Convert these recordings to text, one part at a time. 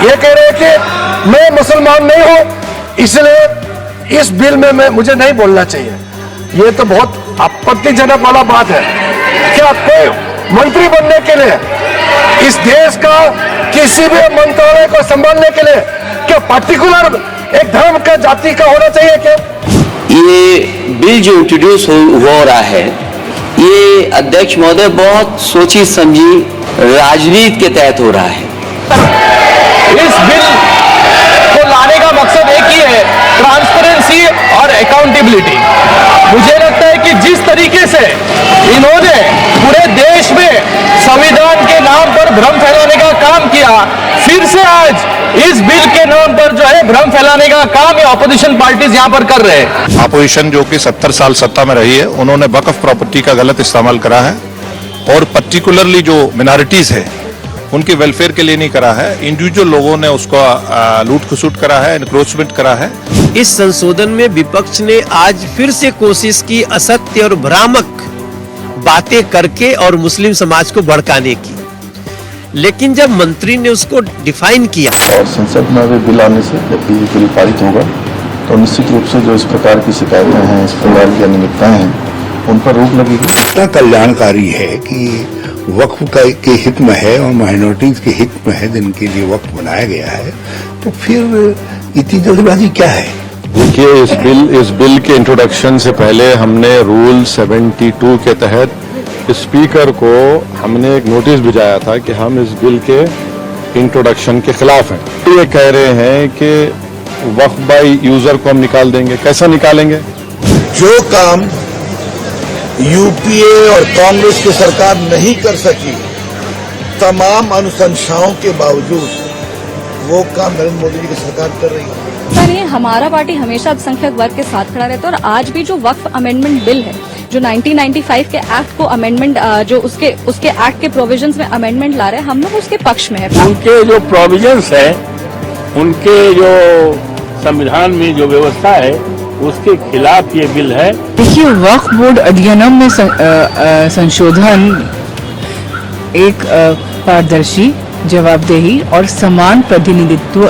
ये कह रहे हैं कि मैं मुसलमान नहीं हूं इसलिए इस बिल में मुझे नहीं बोलना चाहिए। ये तो बहुत आपत्तिजनक वाला बात है। क्या कोई मंत्री बनने के लिए इस देश का किसी भी मंत्रालय को संभालने के लिए क्या पर्टिकुलर एक धर्म का जाति का होना चाहिए क्या? ये बिल जो इंट्रोड्यूस हो रहा है ये अध्यक्ष महोदय बहुत सोची समझी राजनीति के तहत हो रहा है। इस बिल को लाने का मकसद एक ही है, ट्रांसपेरेंसी और अकाउंटेबिलिटी। मुझे लगता है कि जिस तरीके से इन्होंने पूरे देश में संविधान के नाम पर भ्रम फैलाने का काम किया, फिर से आज इस बिल के नाम पर जो है भ्रम फैलाने का काम ये ऑपोजिशन पार्टीज यहाँ पर कर रहे हैं। अपोजिशन जो कि 70 साल सत्ता में रही है, उन्होंने वक्फ प्रॉपर्टी का गलत इस्तेमाल करा है और पर्टिकुलरली जो मिनॉरिटीज है उनके वेलफेयर के लिए नहीं करा है। इंडिविजुअल लोगों ने उसको लूट खसूट करा है, एनक्रोचमेंट करा है। इस संशोधन में विपक्ष ने आज फिर से कोशिश की असत्य और भ्रामक बातें करके और मुस्लिम समाज को भड़काने की, लेकिन जब मंत्री ने उसको डिफाइन किया और संसद में भी बिल आने से जब भी बिल पारित होगा तो निश्चित रूप से जो इस प्रकार की शिकायतें हैं, इस प्रकार की अनियमितताएं हैं, उन पर रोक लगेगी। इतना कल्याणकारी है कि वक्फ के हित में है और माइनॉरिटीज के हित में है, जिनके लिए वक्फ बनाया गया है, तो फिर इतनी जल्दबाजी क्या है? देखिए, इस बिल के इंट्रोडक्शन से पहले हमने रूल 72 के तहत स्पीकर को हमने एक नोटिस भिजाया था कि हम इस बिल के इंट्रोडक्शन के खिलाफ हैं। ये कह रहे हैं कि वक्फ बाय यूजर को हम निकाल देंगे। कैसा निकालेंगे? जो काम यूपीए और कांग्रेस की सरकार नहीं कर सकी, तमाम अनुशंसाओं के बावजूद वो काम नरेंद्र मोदी जी की सरकार कर रही है। सर, ये हमारा पार्टी हमेशा अल्पसंख्यक वर्ग के साथ खड़ा रहता है और आज भी जो वक्फ अमेंडमेंट बिल है, जो 1995 के एक्ट को अमेंडमेंट जो उसके एक्ट के प्रोविजंस में अमेंडमेंट ला रहे हैं, हम लोग उसके पक्ष में है। उनके जो प्रोविजंस है, उनके जो संविधान में जो व्यवस्था है, उसके खिलाफ ये बिल है। देखिए, वक्फ बोर्ड अधिनियम में संशोधन एक पारदर्शी, जवाबदेही और समान प्रतिनिधित्व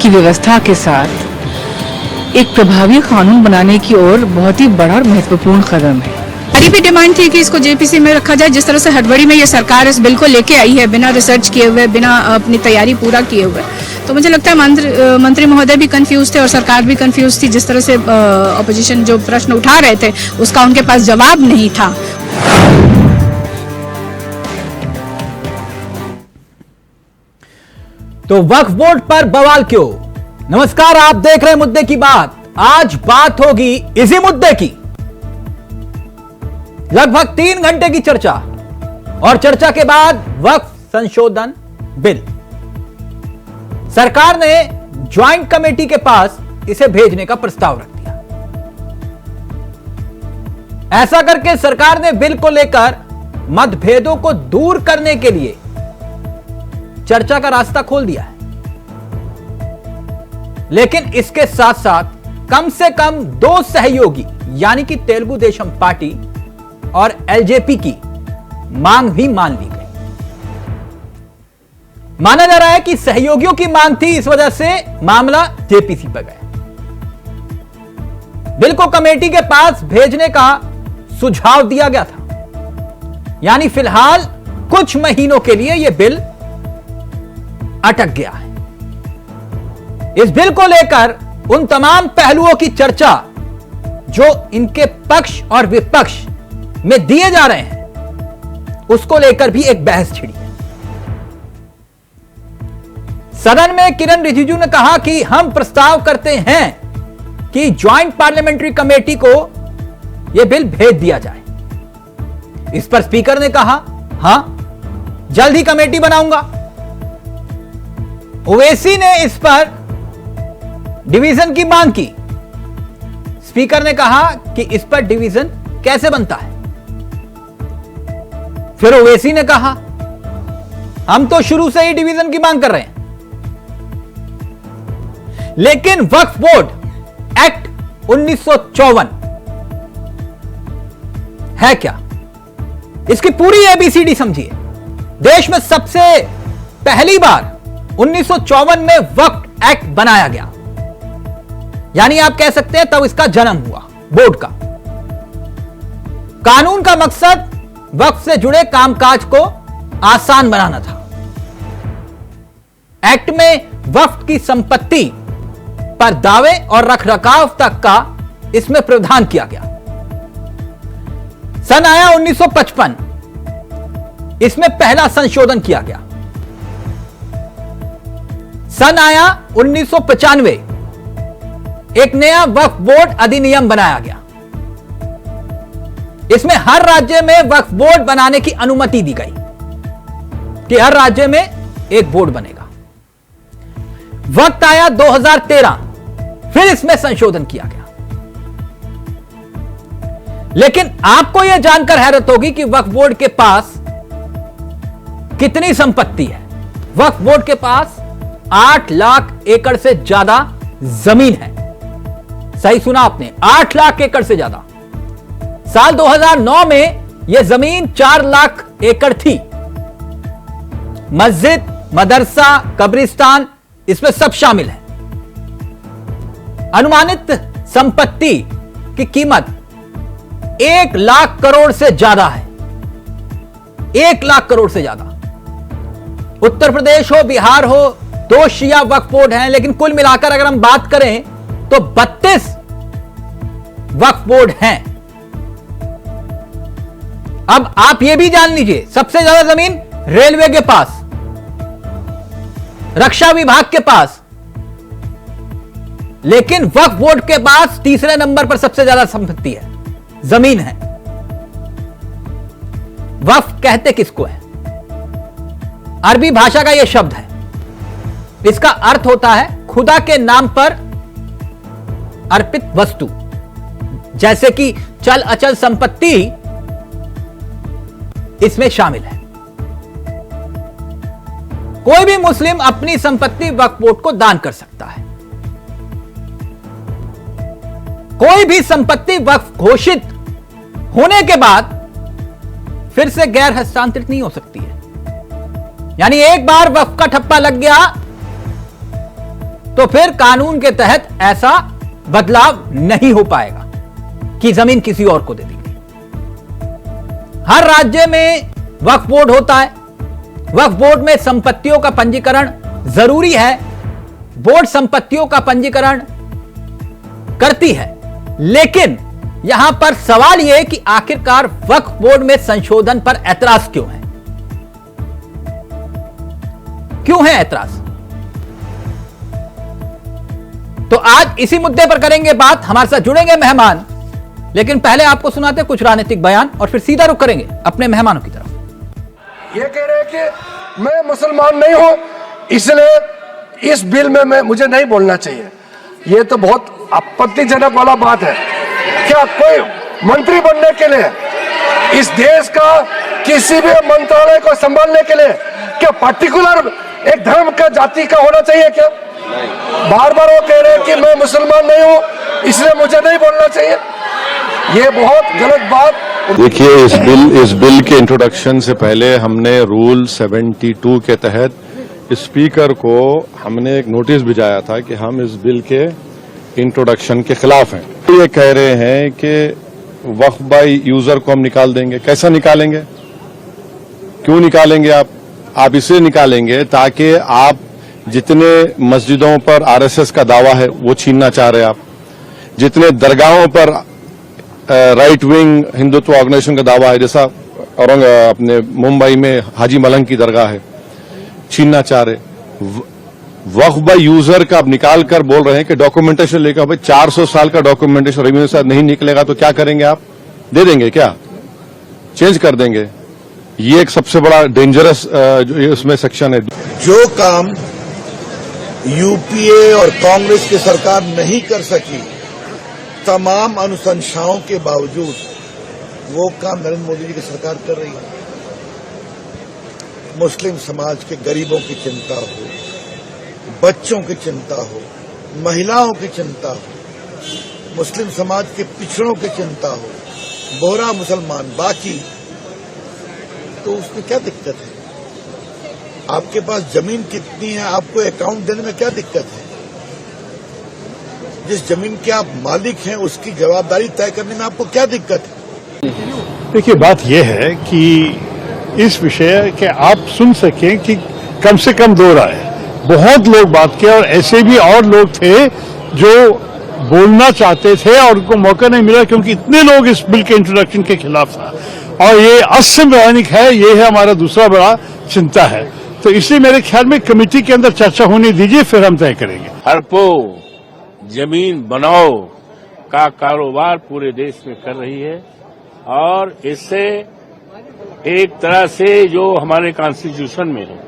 की व्यवस्था के साथ एक प्रभावी कानून बनाने की ओर बहुत ही बड़ा और महत्वपूर्ण कदम है। हमारी भी डिमांड थी कि इसको जेपीसी में रखा जाए। जिस तरह से हड़बड़ी में ये सरकार इस बिल को लेके आई है, बिना रिसर्च किए हुए, बिना अपनी तैयारी पूरा किए हुए, तो मुझे लगता है मंत्री महोदय भी कंफ्यूज थे और सरकार भी कंफ्यूज थी। जिस तरह से ऑपोजिशन जो प्रश्न उठा रहे थे उसका उनके पास जवाब नहीं था। तो वक्फ बोर्ड पर बवाल क्यों? नमस्कार, आप देख रहे हैं मुद्दे की बात। आज बात होगी इसी मुद्दे की। लगभग 3 घंटे की चर्चा और चर्चा के बाद वक्फ संशोधन बिल सरकार ने ज्वाइंट कमेटी के पास इसे भेजने का प्रस्ताव रख दिया। ऐसा करके सरकार ने बिल को लेकर मतभेदों को दूर करने के लिए चर्चा का रास्ता खोल दिया है। लेकिन इसके साथ साथ कम से कम 2 सहयोगी यानी कि तेलुगु देशम पार्टी और एलजेपी की मांग भी मान ली गई। माना जा रहा है कि सहयोगियों की मांग थी, इस वजह से मामला जेपीसी पर गया। बिल को कमेटी के पास भेजने का सुझाव दिया गया था, यानी फिलहाल कुछ महीनों के लिए यह बिल अटक गया है। इस बिल को लेकर उन तमाम पहलुओं की चर्चा जो इनके पक्ष और विपक्ष में दिए जा रहे हैं, उसको लेकर भी एक बहस छिड़ी है। सदन में किरण रिजिजू ने कहा कि हम प्रस्ताव करते हैं कि ज्वाइंट पार्लियामेंट्री कमेटी को यह बिल भेज दिया जाए। इस पर स्पीकर ने कहा, हां, जल्द ही कमेटी बनाऊंगा। ओवैसी ने इस पर डिवीजन की मांग की। स्पीकर ने कहा कि इस पर डिवीजन कैसे बनता है। फिर ओवैसी ने कहा, हम तो शुरू से ही डिवीजन की मांग कर रहे हैं। लेकिन वक्फ बोर्ड एक्ट 1954 है क्या? इसकी पूरी एबीसीडी समझिए। देश में सबसे पहली बार 1954 में वक्फ एक्ट बनाया गया, यानी आप कह सकते हैं तब इसका जन्म हुआ बोर्ड का। कानून का मकसद वक्फ से जुड़े कामकाज को आसान बनाना था। एक्ट में वक्फ की संपत्ति पर दावे और रखरखाव तक का इसमें प्रावधान किया गया। सन आया 1955, इसमें पहला संशोधन किया गया। सन आया 1995, एक नया वक्फ बोर्ड अधिनियम बनाया गया। इसमें हर राज्य में वक्फ बोर्ड बनाने की अनुमति दी गई कि हर राज्य में एक बोर्ड बनेगा। वक्त आया 2013, फिर इसमें संशोधन किया गया। लेकिन आपको यह जानकर हैरत होगी कि वक्फ बोर्ड के पास कितनी संपत्ति है। वक्फ बोर्ड के पास 8 लाख एकड़ से ज्यादा जमीन है। सही सुना आपने, 8 लाख एकड़ से ज्यादा। साल 2009 में यह जमीन 4 लाख एकड़ थी। मस्जिद, मदरसा, कब्रिस्तान, इसमें सब शामिल है। अनुमानित संपत्ति की कीमत 1 लाख करोड़ से ज्यादा है। 1 लाख करोड़ से ज्यादा। उत्तर प्रदेश हो, बिहार हो, 2 शिया वक्फ बोर्ड हैं, लेकिन कुल मिलाकर अगर हम बात करें तो 32 वक्फ बोर्ड हैं। अब आप यह भी जान लीजिए, सबसे ज्यादा जमीन रेलवे के पास, रक्षा विभाग के पास, लेकिन वक्फ बोर्ड के पास तीसरे नंबर पर सबसे ज्यादा संपत्ति है, जमीन है। वक्फ कहते किसको है? अरबी भाषा का यह शब्द है। इसका अर्थ होता है खुदा के नाम पर अर्पित वस्तु, जैसे कि चल अचल संपत्ति इसमें शामिल है। कोई भी मुस्लिम अपनी संपत्ति वक्फ बोर्ड को दान कर सकता है। कोई भी संपत्ति वक्फ घोषित होने के बाद फिर से गैर हस्तांतरित नहीं हो सकती है। यानी एक बार वक्फ का ठप्पा लग गया तो फिर कानून के तहत ऐसा बदलाव नहीं हो पाएगा कि जमीन किसी और को दे दी गई। हर राज्य में वक्फ बोर्ड होता है। वक्फ बोर्ड में संपत्तियों का पंजीकरण जरूरी है। बोर्ड संपत्तियों का पंजीकरण करती है, लेकिन यहां पर सवाल यह है कि आखिरकार वक्फ बोर्ड में संशोधन पर ऐतराज क्यों है? क्यों है ऐतराज? तो आज इसी मुद्दे पर करेंगे बात। हमारे साथ जुड़ेंगे मेहमान, लेकिन पहले आपको सुनाते कुछ राजनीतिक बयान और फिर सीधा रुख करेंगे अपने मेहमानों की तरफ। ये कह रहे हैं कि मैं मुसलमान नहीं हूं, इसलिए इस बिल में मुझे नहीं बोलना चाहिए। ये तो बहुत आपत्तिजनक वाला बात है। क्या कोई मंत्री बनने के लिए, इस देश का किसी भी मंत्रालय को संभालने के लिए, क्या पर्टिकुलर एक धर्म का, जाति का होना चाहिए क्या? बार बार वो कह रहे हैं कि मैं मुसलमान नहीं हूं, इसलिए मुझे नहीं बोलना चाहिए। ये बहुत गलत बात। देखिए, इस बिल के इंट्रोडक्शन से पहले हमने रूल 72 के तहत स्पीकर को हमने एक नोटिस भिजाया था कि हम इस बिल के इंट्रोडक्शन के खिलाफ हैं। ये कह रहे हैं कि वक्फ बाय यूजर को हम निकाल देंगे। कैसा निकालेंगे? क्यों निकालेंगे? आप इसे निकालेंगे ताकि आप जितने मस्जिदों पर आरएसएस का दावा है वो छीनना चाह रहे हैं आप, जितने दरगाहों पर राइट विंग हिंदुत्व ऑर्गेनाइजेशन का दावा है, जैसा अपने मुंबई में हाजी मलंग की दरगाह है, छीनना चाह रहे। वक्फ बाय यूजर का आप निकाल कर बोल रहे हैं कि डॉक्यूमेंटेशन लेकर, भाई 400 साल का डॉक्यूमेंटेशन रेवेन्यू से नहीं निकलेगा तो क्या करेंगे आप? दे देंगे क्या? चेंज कर देंगे? ये एक सबसे बड़ा डेंजरस जो इसमें सेक्शन है। जो काम यूपीए और कांग्रेस की सरकार नहीं कर सकी, तमाम अनुशंसाओं के बावजूद वो काम नरेंद्र मोदी जी की सरकार कर रही है। मुस्लिम समाज के गरीबों की चिंता हो, बच्चों की चिंता हो, महिलाओं की चिंता हो, मुस्लिम समाज के पिछड़ों की चिंता हो, बोहरा मुसलमान बाकी, तो उसमें क्या दिक्कत है? आपके पास जमीन कितनी है, आपको अकाउंट देने में क्या दिक्कत है? जिस जमीन के आप मालिक हैं उसकी जवाबदारी तय करने में आपको क्या दिक्कत है? देखिए, बात यह है कि इस विषय के आप सुन सकें कि कम से कम 2 राय बहुत लोग बात किए, और ऐसे भी और लोग थे जो बोलना चाहते थे और उनको मौका नहीं मिला क्योंकि इतने लोग इस बिल के इंट्रोडक्शन के खिलाफ था, और ये असंवैधानिक है। ये है हमारा दूसरा बड़ा चिंता है। तो इसलिए मेरे ख्याल में कमेटी के अंदर चर्चा होने दीजिए, फिर हम तय करेंगे। हड़पो जमीन बनाओ का कारोबार पूरे देश में कर रही है, और इससे एक तरह से जो हमारे कॉन्स्टिट्यूशन में है,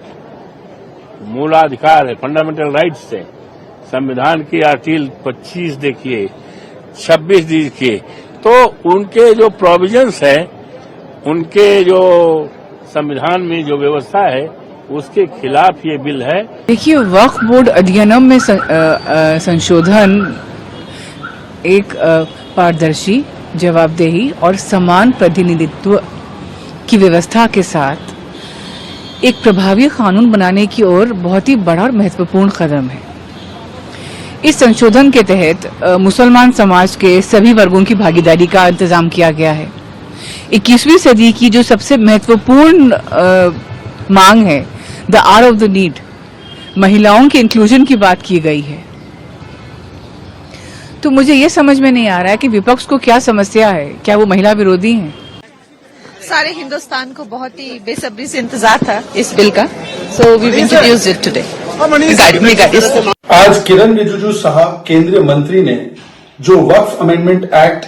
मूलाधिकार है, फंडामेंटल राइट्स है, संविधान की आर्टिकल 25 देखिए, 26 देखिए, तो उनके जो प्रोविजंस है, उनके जो संविधान में जो व्यवस्था है, उसके खिलाफ ये बिल है। देखिए, वक्फ बोर्ड अधिनियम में संशोधन एक पारदर्शी, जवाबदेही और समान प्रतिनिधित्व की व्यवस्था के साथ एक प्रभावी कानून बनाने की ओर बहुत ही बड़ा और महत्वपूर्ण कदम है। इस संशोधन के तहत मुसलमान समाज के सभी वर्गों की भागीदारी का इंतजाम किया गया है। 21वीं सदी की जो सबसे महत्वपूर्ण मांग है, the hour of the need, महिलाओं के इंक्लूजन की बात की गई है। तो मुझे ये समझ में नहीं आ रहा है कि विपक्ष को क्या समस्या है, क्या वो महिला विरोधी हैं? सारे हिंदुस्तान को बहुत ही बेसब्री से इंतजार था इस बिल का, so we introduced it today. आज किरण रिजिजू साहब केंद्रीय मंत्री ने जो वक्फ अमेंडमेंट एक्ट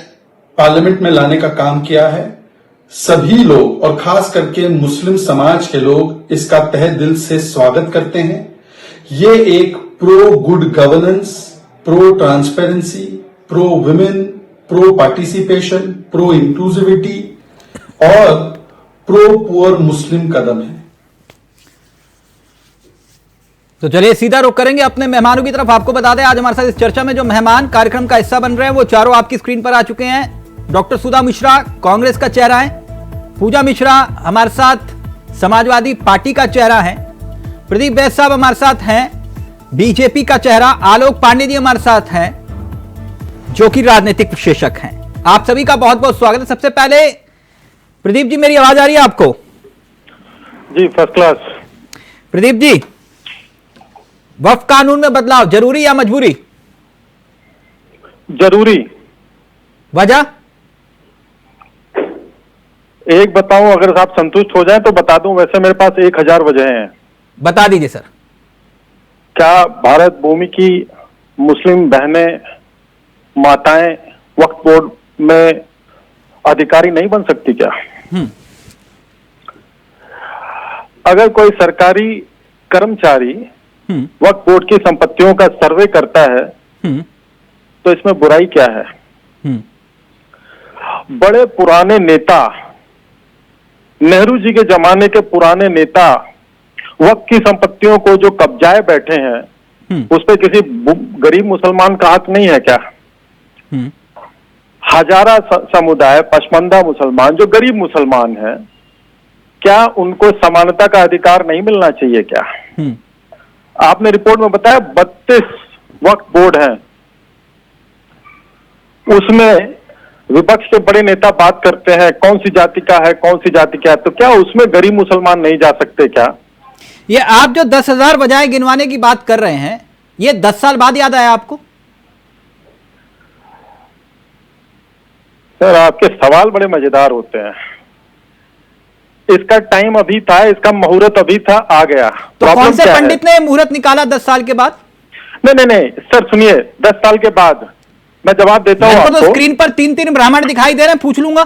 पार्लियामेंट में लाने का काम किया है, सभी लोग और खास करके मुस्लिम समाज के लोग इसका तहे दिल से स्वागत करते हैं। ये एक pro good governance, pro transparency, pro women, pro participation, pro inclusivity और प्रो पुअर मुस्लिम कदम है। तो चलिए सीधा रुख करेंगे अपने मेहमानों की तरफ। आपको बता दें, आज हमारे साथ इस चर्चा में जो मेहमान कार्यक्रम का हिस्सा बन रहे हैं वो चारों आपकी स्क्रीन पर आ चुके हैं। डॉक्टर सुधा मिश्रा कांग्रेस का चेहरा है, पूजा मिश्रा हमारे साथ समाजवादी पार्टी का चेहरा है, प्रदीप बैस साहब हमारे साथ हैं बीजेपी का चेहरा, आलोक पांडे जी हमारे साथ हैं जो कि राजनीतिक विशेषज्ञ हैं। आप सभी का बहुत बहुत स्वागत है। सबसे पहले प्रदीप जी, मेरी आवाज आ रही है आपको? जी, फर्स्ट क्लास। प्रदीप जी, वक्फ कानून में बदलाव जरूरी या मजबूरी? जरूरी। वजह एक बताऊं, अगर आप संतुष्ट हो जाएं तो बता दूं, वैसे मेरे पास 1000 वजह हैं। बता दीजिए सर। क्या भारत भूमि की मुस्लिम बहनें, माताएं वक्फ बोर्ड में अधिकारी नहीं बन सकती क्या? अगर कोई सरकारी कर्मचारी वक्फ बोर्ड की संपत्तियों का सर्वे करता है तो इसमें बुराई क्या है? बड़े पुराने नेता, नेहरू जी के जमाने के पुराने नेता वक्फ की संपत्तियों को जो कब्जाए बैठे हैं, उस पे किसी गरीब मुसलमान का हक नहीं है क्या? हजारा समुदाय, पशमंदा मुसलमान जो गरीब मुसलमान हैं, क्या उनको समानता का अधिकार नहीं मिलना चाहिए क्या? आपने रिपोर्ट में बताया 32 वक्फ बोर्ड हैं, उसमें विपक्ष के बड़े नेता बात करते हैं कौन सी जाति का है, कौन सी जाति का है, तो क्या उसमें गरीब मुसलमान नहीं जा सकते क्या? ये आप जो 10,000 वजह गिनवाने की बात कर रहे हैं, ये 10 साल बाद याद आया आपको? सर, आपके सवाल बड़े मजेदार होते हैं। इसका टाइम अभी था, इसका मुहूर्त अभी था, आ गया। तो कौन से पंडित ने मुहूर्त निकाला 10 साल के बाद? नहीं सर, सुनिए, 10 साल के बाद मैं जवाब देता हूं आपको। तो स्क्रीन पर 3-3 ब्राह्मण दिखाई दे रहे हैं, पूछ लूंगा।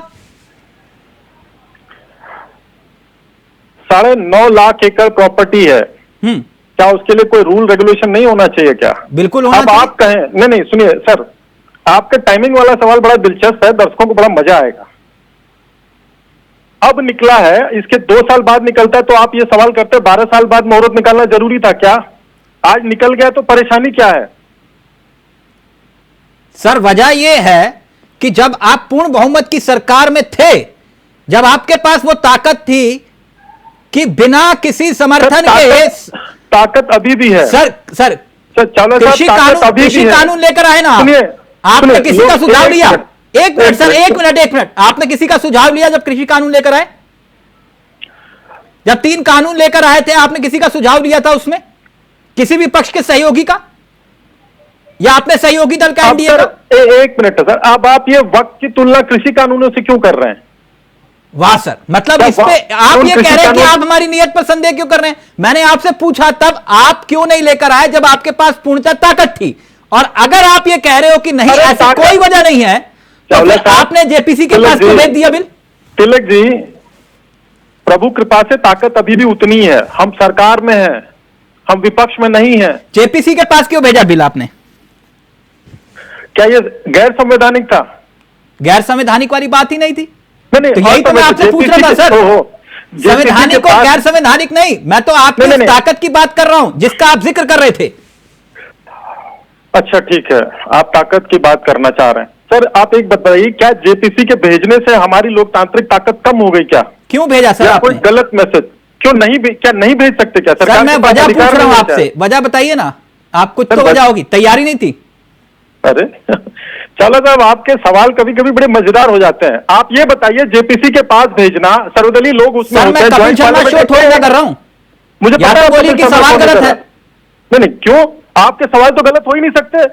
9.5 लाख एकड़ प्रॉपर्टी है, क्या उसके लिए कोई रूल रेगुलेशन नहीं होना चाहिए क्या? बिल्कुल होना अब चाहिए। आप कहें, नहीं सुनिए सर, आपका टाइमिंग वाला सवाल बड़ा दिलचस्प है, दर्शकों को बड़ा मजा आएगा। अब निकला है, इसके 2 साल बाद निकलता है तो आप ये सवाल करते 12 साल बाद मुहूर्त निकालना जरूरी था क्या? आज निकल गया तो परेशानी क्या है? सर, वजह यह है कि जब आप पूर्ण बहुमत की सरकार में थे, जब आपके पास वो ताकत थी कि बिना किसी समर्थन के ताकत अभी भी है सर कृषि कानून लेकर आए ना आपने किसी का सुझाव लिया? एक मिनट सर, एक मिनट, आपने किसी का सुझाव लिया जब कृषि कानून लेकर आए? जब 3 कानून लेकर आए थे आपने किसी का सुझाव लिया था उसमें, किसी भी पक्ष के सहयोगी का, या आपने सहयोगी दल का एनडीए का? एक मिनट सर, अब आप ये वक्त की तुलना कृषि कानूनों से क्यों कर रहे हैं? वाह सर, मतलब इस पे आप ये कह रहे हैं कि आप हमारी नियत पर संदेह क्यों कर रहे हैं? मैंने आपसे पूछा तब आप क्यों नहीं लेकर आए जब आपके पास पूर्णतः ताकत थी, और अगर आप ये कह रहे हो कि नहीं ऐसी कोई वजह नहीं है तो फिर आपने जेपीसी के पास क्यों भेज दिया बिल? तिलक जी, प्रभु कृपा से ताकत अभी भी उतनी है, हम सरकार में हैं, हम विपक्ष में नहीं हैं। जेपीसी के पास क्यों भेजा बिल आपने? क्या ये गैर संवैधानिक था? गैर संवैधानिक वाली बात ही नहीं थी। नहीं, तो यही तो मैं आपसे पूछ रहा था सर, संवैधानिक और गैर संवैधानिक नहीं, मैं तो आपकी उस ताकत की बात कर रहा हूं जिसका आप जिक्र कर रहे थे। अच्छा ठीक है, आप ताकत की बात करना चाह रहे हैं। सर आप एक बताइए, क्या जेपीसी के भेजने से हमारी लोकतांत्रिक ताकत कम हो गई क्या? क्यों भेजा सर आपने? कोई गलत मैसेज क्यों नहीं भेज सकते क्या? सर मैं वजह पूछ रहा हूं आपसे, वजह बताइए ना, आप कुछ तो वजह होगी, तैयारी नहीं थी? अरे चलो साहब, आपके सवाल कभी कभी बड़े मजेदार हो जाते हैं। आप ये बताइए, जेपीसी के पास भेजना, सर्वदलीय लोग उसमें होते हैं, कपिल शर्मा शो थोड़ी ना कर रहा हूं, मुझे पता है बोलिए कि सवाल गलत है। नहीं क्यों, आपके सवाल तो गलत हो ही नहीं सकते।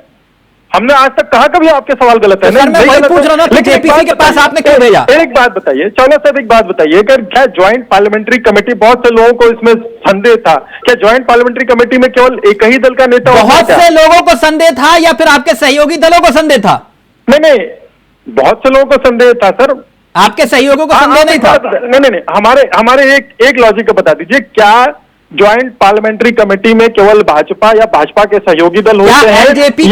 हमने आज तक कहा कभी आपके सवाल गलत है? सर मैं वही पूछ रहा हूं कि जेपीसी के पास आपने क्यों भेजा? एक बात बताइए, चलो सर एक बात बताइए, क्या ज्वाइंट पार्लियामेंट्री कमेटी, बहुत से लोगों को इसमें संदेह था, क्या ज्वाइंट पार्लियामेंट्री कमेटी में केवल एक ही दल का नेता? बहुत से लोगों को संदेह था या फिर आपके सहयोगी दलों को संदेह था? नहीं, बहुत से लोगों को संदेह था सर। आपके सहयोगियों को संदेह नहीं था? नहीं, हमारे एक लॉजिक का बता दीजिए, क्या ज्वाइंट पार्लियामेंट्री कमेटी में केवल भाजपा या भाजपा के सहयोगी दल होते हैं? एलजेपी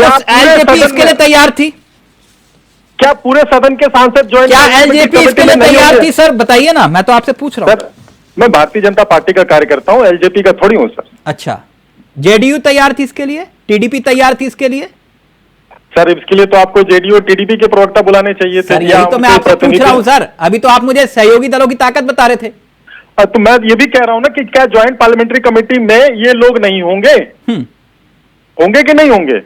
इसके लिए तैयार थी? क्या पूरे सदन के सांसद ज्वाइंट, क्या एलजेपी इसके लिए तैयार थी? सर बताइए ना, मैं तो आपसे पूछ रहा हूं। मैं भारतीय जनता पार्टी का कार्यकर्ता हूं, एलजेपी का थोड़ी हूं सर। अच्छा, जेडीयू तैयार थी इसके लिए? टीडीपी तैयार थी इसके लिए? सर इसके लिए तो आपको जेडीयू और टीडीपी के प्रवक्ता बुलाने चाहिए थे। यही तो मैं आपसे पूछ रहा हूं सर, अभी तो आप मुझे सहयोगी दलों की ताकत बता रहे थे। तो मैं ये भी कह रहा हूं ना कि क्या ज्वाइंट पार्लियामेंट्री कमेटी में ये लोग नहीं होंगे? होंगे कि नहीं होंगे?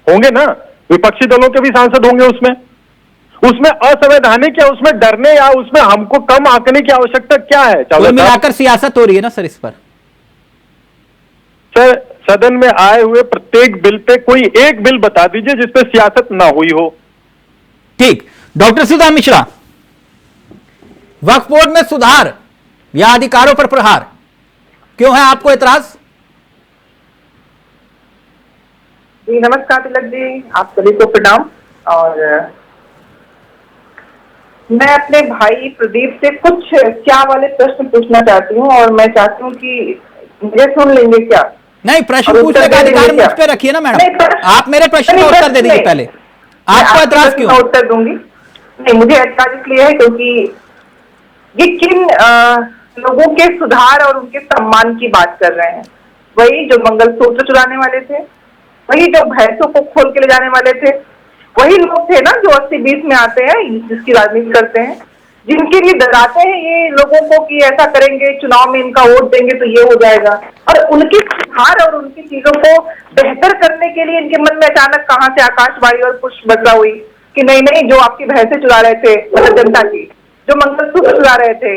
होंगे ना, विपक्षी दलों के भी सांसद होंगे उसमें असंवैधानिक या उसमें डरने या उसमें हमको कम आंकने की आवश्यकता क्या है? कुल मिलाकर सियासत हो रही है ना सर इस पर। सर सदन में आए हुए प्रत्येक बिल पे कोई एक बिल बता दीजिए जिसपे सियासत ना हुई हो। ठीक, डॉक्टर सुधा मिश्रा, वक्फ बोर्ड में सुधार या अधिकारों पर प्रहार, क्यों है आपको एतराज? जी नमस्कार तिलक जी, आप सभी को प्रणाम। और मैं अपने भाई प्रदीप से कुछ क्या वाले प्रश्न पूछना चाहती हूँ, और मैं चाहती हूँ कि मुझे सुन लेंगे क्या? नहीं, प्रश्न पूछने का अधिकार मुझ पे रखिए ना मैडम, आप मेरे प्रश्न का उत्तर दे दीजिए पहले। आपको एतराज क्यों? मैं उत्तर दूंगी। नहीं, मुझे एतराज इसलिए है क्योंकि ये किन लोगों के सुधार और उनके सम्मान की बात कर रहे हैं? वही जो मंगलसूत्र चुराने वाले थे, वही जो भैंसों को खोल के ले जाने वाले थे, वही लोग थे ना जो 80-20 में आते हैं, जिसकी राजनीति करते हैं, जिनके लिए डराते हैं ये लोगों को कि ऐसा करेंगे, चुनाव में इनका वोट देंगे तो ये हो जाएगा। और उनके सुधार और उनकी चीजों को बेहतर करने के लिए इनके मन में अचानक कहां से आकाशवाणी और पुष्प वर्षा हुई कि नहीं, जो आपकी भैंसें चुरा रहे थे, मतलब जनता की, जो मंगलसूत्र चुरा रहे थे,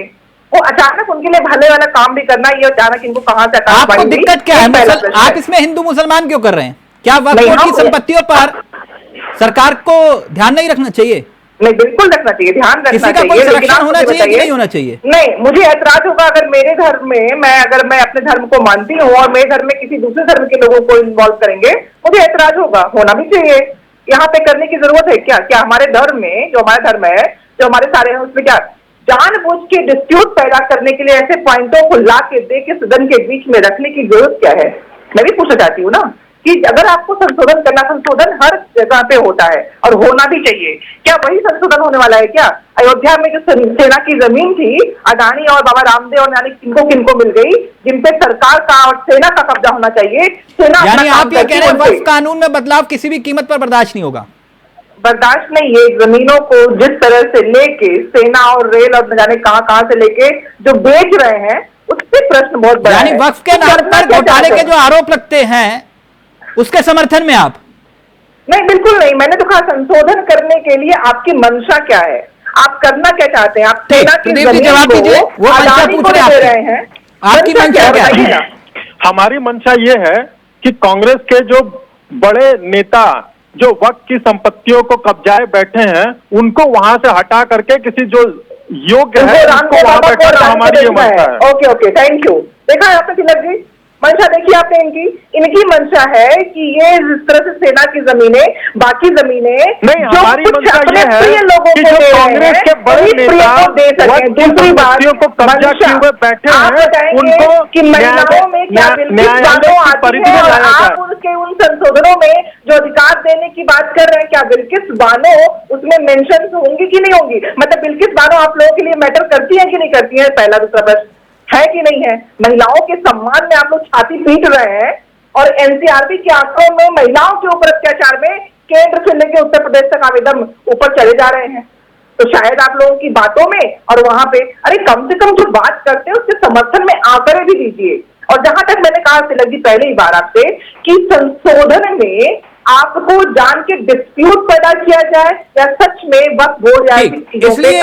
वो अचानक उनके लिए भले वाला काम भी करना, ये अचानक इनको कहां से आपको दिक्कत क्या है? आप इसमें हिंदू मुसलमान क्यों कर रहे हैं? क्या वक्फ बोर्ड की संपत्तियों पर सरकार को ध्यान नहीं रखना चाहिए? नहीं, बिल्कुल रखना चाहिए, ध्यान रखना चाहिए। किसी का कोई संरक्षण होना चाहिए कि नहीं होना चाहिए? नहीं, मुझे ऐतराज होगा अगर मेरे धर्म में अगर मैं अपने धर्म को मानती हूँ और मेरे धर्म में किसी दूसरे धर्म के लोगों को इन्वॉल्व करेंगे, मुझे ऐतराज होगा, होना भी चाहिए। यहाँ पे करने की जरूरत है क्या हमारे धर्म में, जो हमारा धर्म है, जो हमारे सारे हैं, उसमें क्या जानबूझ के डिस्प्यूट पैदा करने के लिए ऐसे पॉइंटों को ला के दे के सदन के बीच में रखने की जरूरत क्या है? मैं भी पूछना चाहती हूँ ना कि अगर आपको संशोधन करना, संशोधन हर जगह पे होता है और होना भी चाहिए। क्या वही संशोधन होने वाला है क्या? अयोध्या में जो सेना की जमीन थी, अडानी और बाबा रामदेव और यानी किनको मिल गई, जिन पे सरकार का और सेना का कब्जा होना चाहिए। सेना यानी आप ये कह रहे हैं वक्फ कानून में बदलाव किसी भी कीमत पर बर्दाश्त नहीं होगा? बर्दाश्त नहीं है जमीनों को जिस तरह से लेके सेना और रेल और न जाने कहां से लेके जो बेच रहे हैं, उससे प्रश्न बहुत बड़ा है। यानी वक्फ के नाम पर घोटाले के जो आरोप लगते हैं उसके समर्थन में आप? नहीं, बिल्कुल नहीं। मैंने तो कहा संशोधन करने के लिए आपकी मंशा क्या है, आप करना क्या चाहते हैं? आप सेना की जमीन जवाब दीजिए, वो मंशा पूछ रहे हैं, आपकी मंशा क्या है? हमारी मंशा ये है कि कांग्रेस के जो बड़े नेता जो वक्त की संपत्तियों को कब्जाए बैठे हैं, उनको वहां से हटा करके किसी जो योग्य है उनको वहां बैठाना हमारी ये मंशा है। Okay, thank you. देखा आपने तिलक जी, मंशा देखिए आपने इनकी मंशा है कि ये इस तरह से सेना की जमीनें, बाकी जमीनें नहीं, हमारी मंशा ये है कि जो कांग्रेस के बड़े नेता दूसरी बातियों को कब्जा किए हुए बैठे हैं, उनको कि महिलाओं में क्या परिधि में लाया जाए। आप उनके उन संशोधनों में जो अधिकार देने की बात कर रहे हैं, क्या बिल्किस बानो उसमें मेंशन होंगी कि नहीं होंगी? मतलब बिल्किस बानो आप लोगों के लिए मैटर करती है कि नहीं करती है? पहला। दूसरा प्रश्न है कि नहीं है? महिलाओं के सम्मान में आप लोग छाती पीट रहे हैं और एनसीआरबी के आंकड़ों में महिलाओं के ऊपर अत्याचार में केंद्र से लेकर उत्तर प्रदेश तक आवेदन ऊपर चले जा रहे हैं। तो शायद आप लोगों की बातों में और वहां पे अरे कम से कम जो बात करते हैं उसके समर्थन में आंकड़े भी दीजिए। और जहां तक मैंने कहा तिलक जी पहले ही बार आपसे कि संशोधन में आपको जान के डिस्प्यूट पैदा किया जाए या सच में वक्त बोल जाए, इसलिए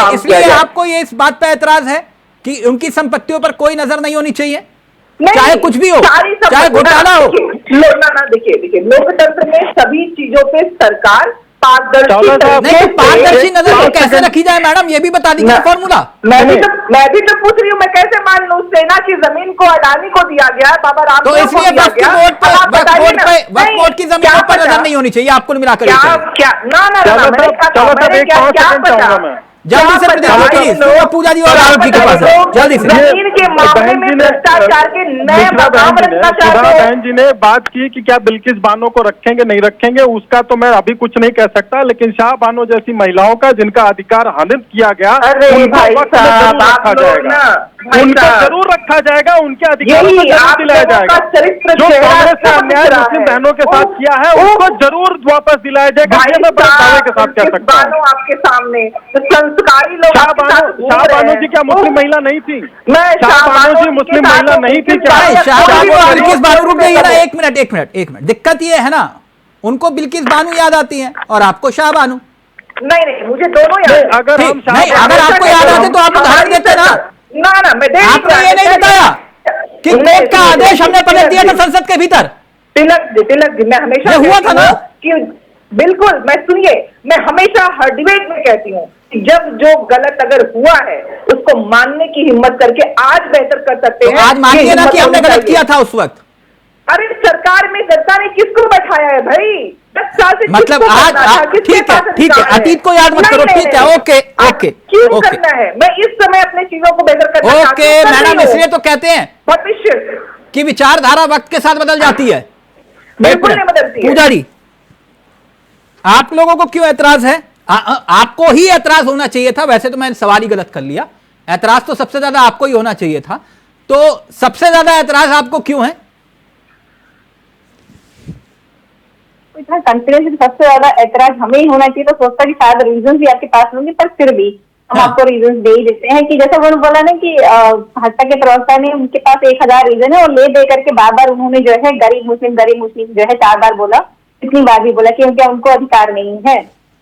आपको ये इस बात पर एतराज है कि उनकी संपत्तियों पर कोई नजर नहीं होनी चाहिए, चाहे कुछ भी हो, चाहे घोटाला हो? देखिए लोकतंत्र में सभी चीजों पे सरकार पारदर्शी नजर कैसे रखी जाए मैडम, ये भी बता दीजिए फॉर्मूला। मैं भी तो पूछ रही हूँ, मैं कैसे मान लूँ? सेना की जमीन को अडानी को दिया गया, बाबा राम तो इसलिए वक्फ बोर्ड की जमीनों पर नजर नहीं होनी चाहिए आपको मिलाकर? जल्दी से पूजा जी और आरोप जी के पास जल्दी से। बहन जी ने बात की कि क्या बिल्किस बानो को रखेंगे नहीं रखेंगे, उसका तो मैं अभी कुछ नहीं कह सकता, लेकिन शाह बानो जैसी महिलाओं का जिनका अधिकार हनन किया गया उनको रखा जाएगा, उनको जरूर रखा जाएगा, उनके अधिकारों को जरूर दिलाया जाएगा। जो कांग्रेस का अन्याय मुस्लिम बहनों के साथ किया है उसको जरूर वापस दिलाया जाएगा, ये मैं बड़े दावे के साथ कह सकता हूँ। आपके सामने संस्कारी लोग शाह बानो जी क्या मुस्लिम महिला नहीं थी? शाह बानो जी मुस्लिम महिला नहीं थी क्या? बिल्किस बानो, रुक जाइए ना, एक मिनट। दिक्कत ये है ना, उनको बिल्किस बानो याद आती है और आपको शाह बानो। नहीं, मुझे दोनों याद। अगर आपको याद आते तो आप उदाहरण देते ना। आपने ये नहीं बताया कि कोर्ट का आदेश हमने पलट दिया था संसद के भीतर। तिलक मैं हमेशा हुआ था ना कि बिल्कुल, मैं हमेशा हर डिबेट में कहती हूँ कि जब जो गलत अगर हुआ है उसको मानने की हिम्मत करके आज बेहतर कर सकते हैं। आज मानिए ना कि हमने गलत किया था उस वक्त। अरे सरकार में जनता ने किसको बैठाया है भाई? 10 साल से मतलब आज ठीक है, अतीत को याद मत करो, ठीक है, ओके। क्यों करना है? मैं इस समय अपने चीजों को बेहतर करना चाहती हूं। ओके मैडम, इसलिए तो कहते हैं भविष्य कि विचारधारा वक्त के साथ बदल जाती है। बिल्कुल नहीं बदलती है। पूजा जी, आप लोगों को क्यों एतराज है? आपको ही एतराज होना चाहिए था, वैसे तो मैंने सवाल ही गलत कर लिया। एतराज तो सबसे ज्यादा आपको ही होना चाहिए था, तो सबसे ज्यादा एतराज आपको क्यों है? इतना कॉन्फिडेंस सबसे ज्यादा एतराज हमें ही होना चाहिए, तो सोचता कि शायद रीजन भी आपके पास होंगे, पर फिर भी हम आपको रीजन दे ही देते हैं कि जैसा उन्होंने बोला ना कि भाजपा के प्रवक्ता ने उनके पास 1000 रीजन है और ले दे करके बार बार उन्होंने जो है गरीब मुस्लिम जो है 4 बार बोला, इतनी बार भी बोला कि क्या उनको अधिकार नहीं है।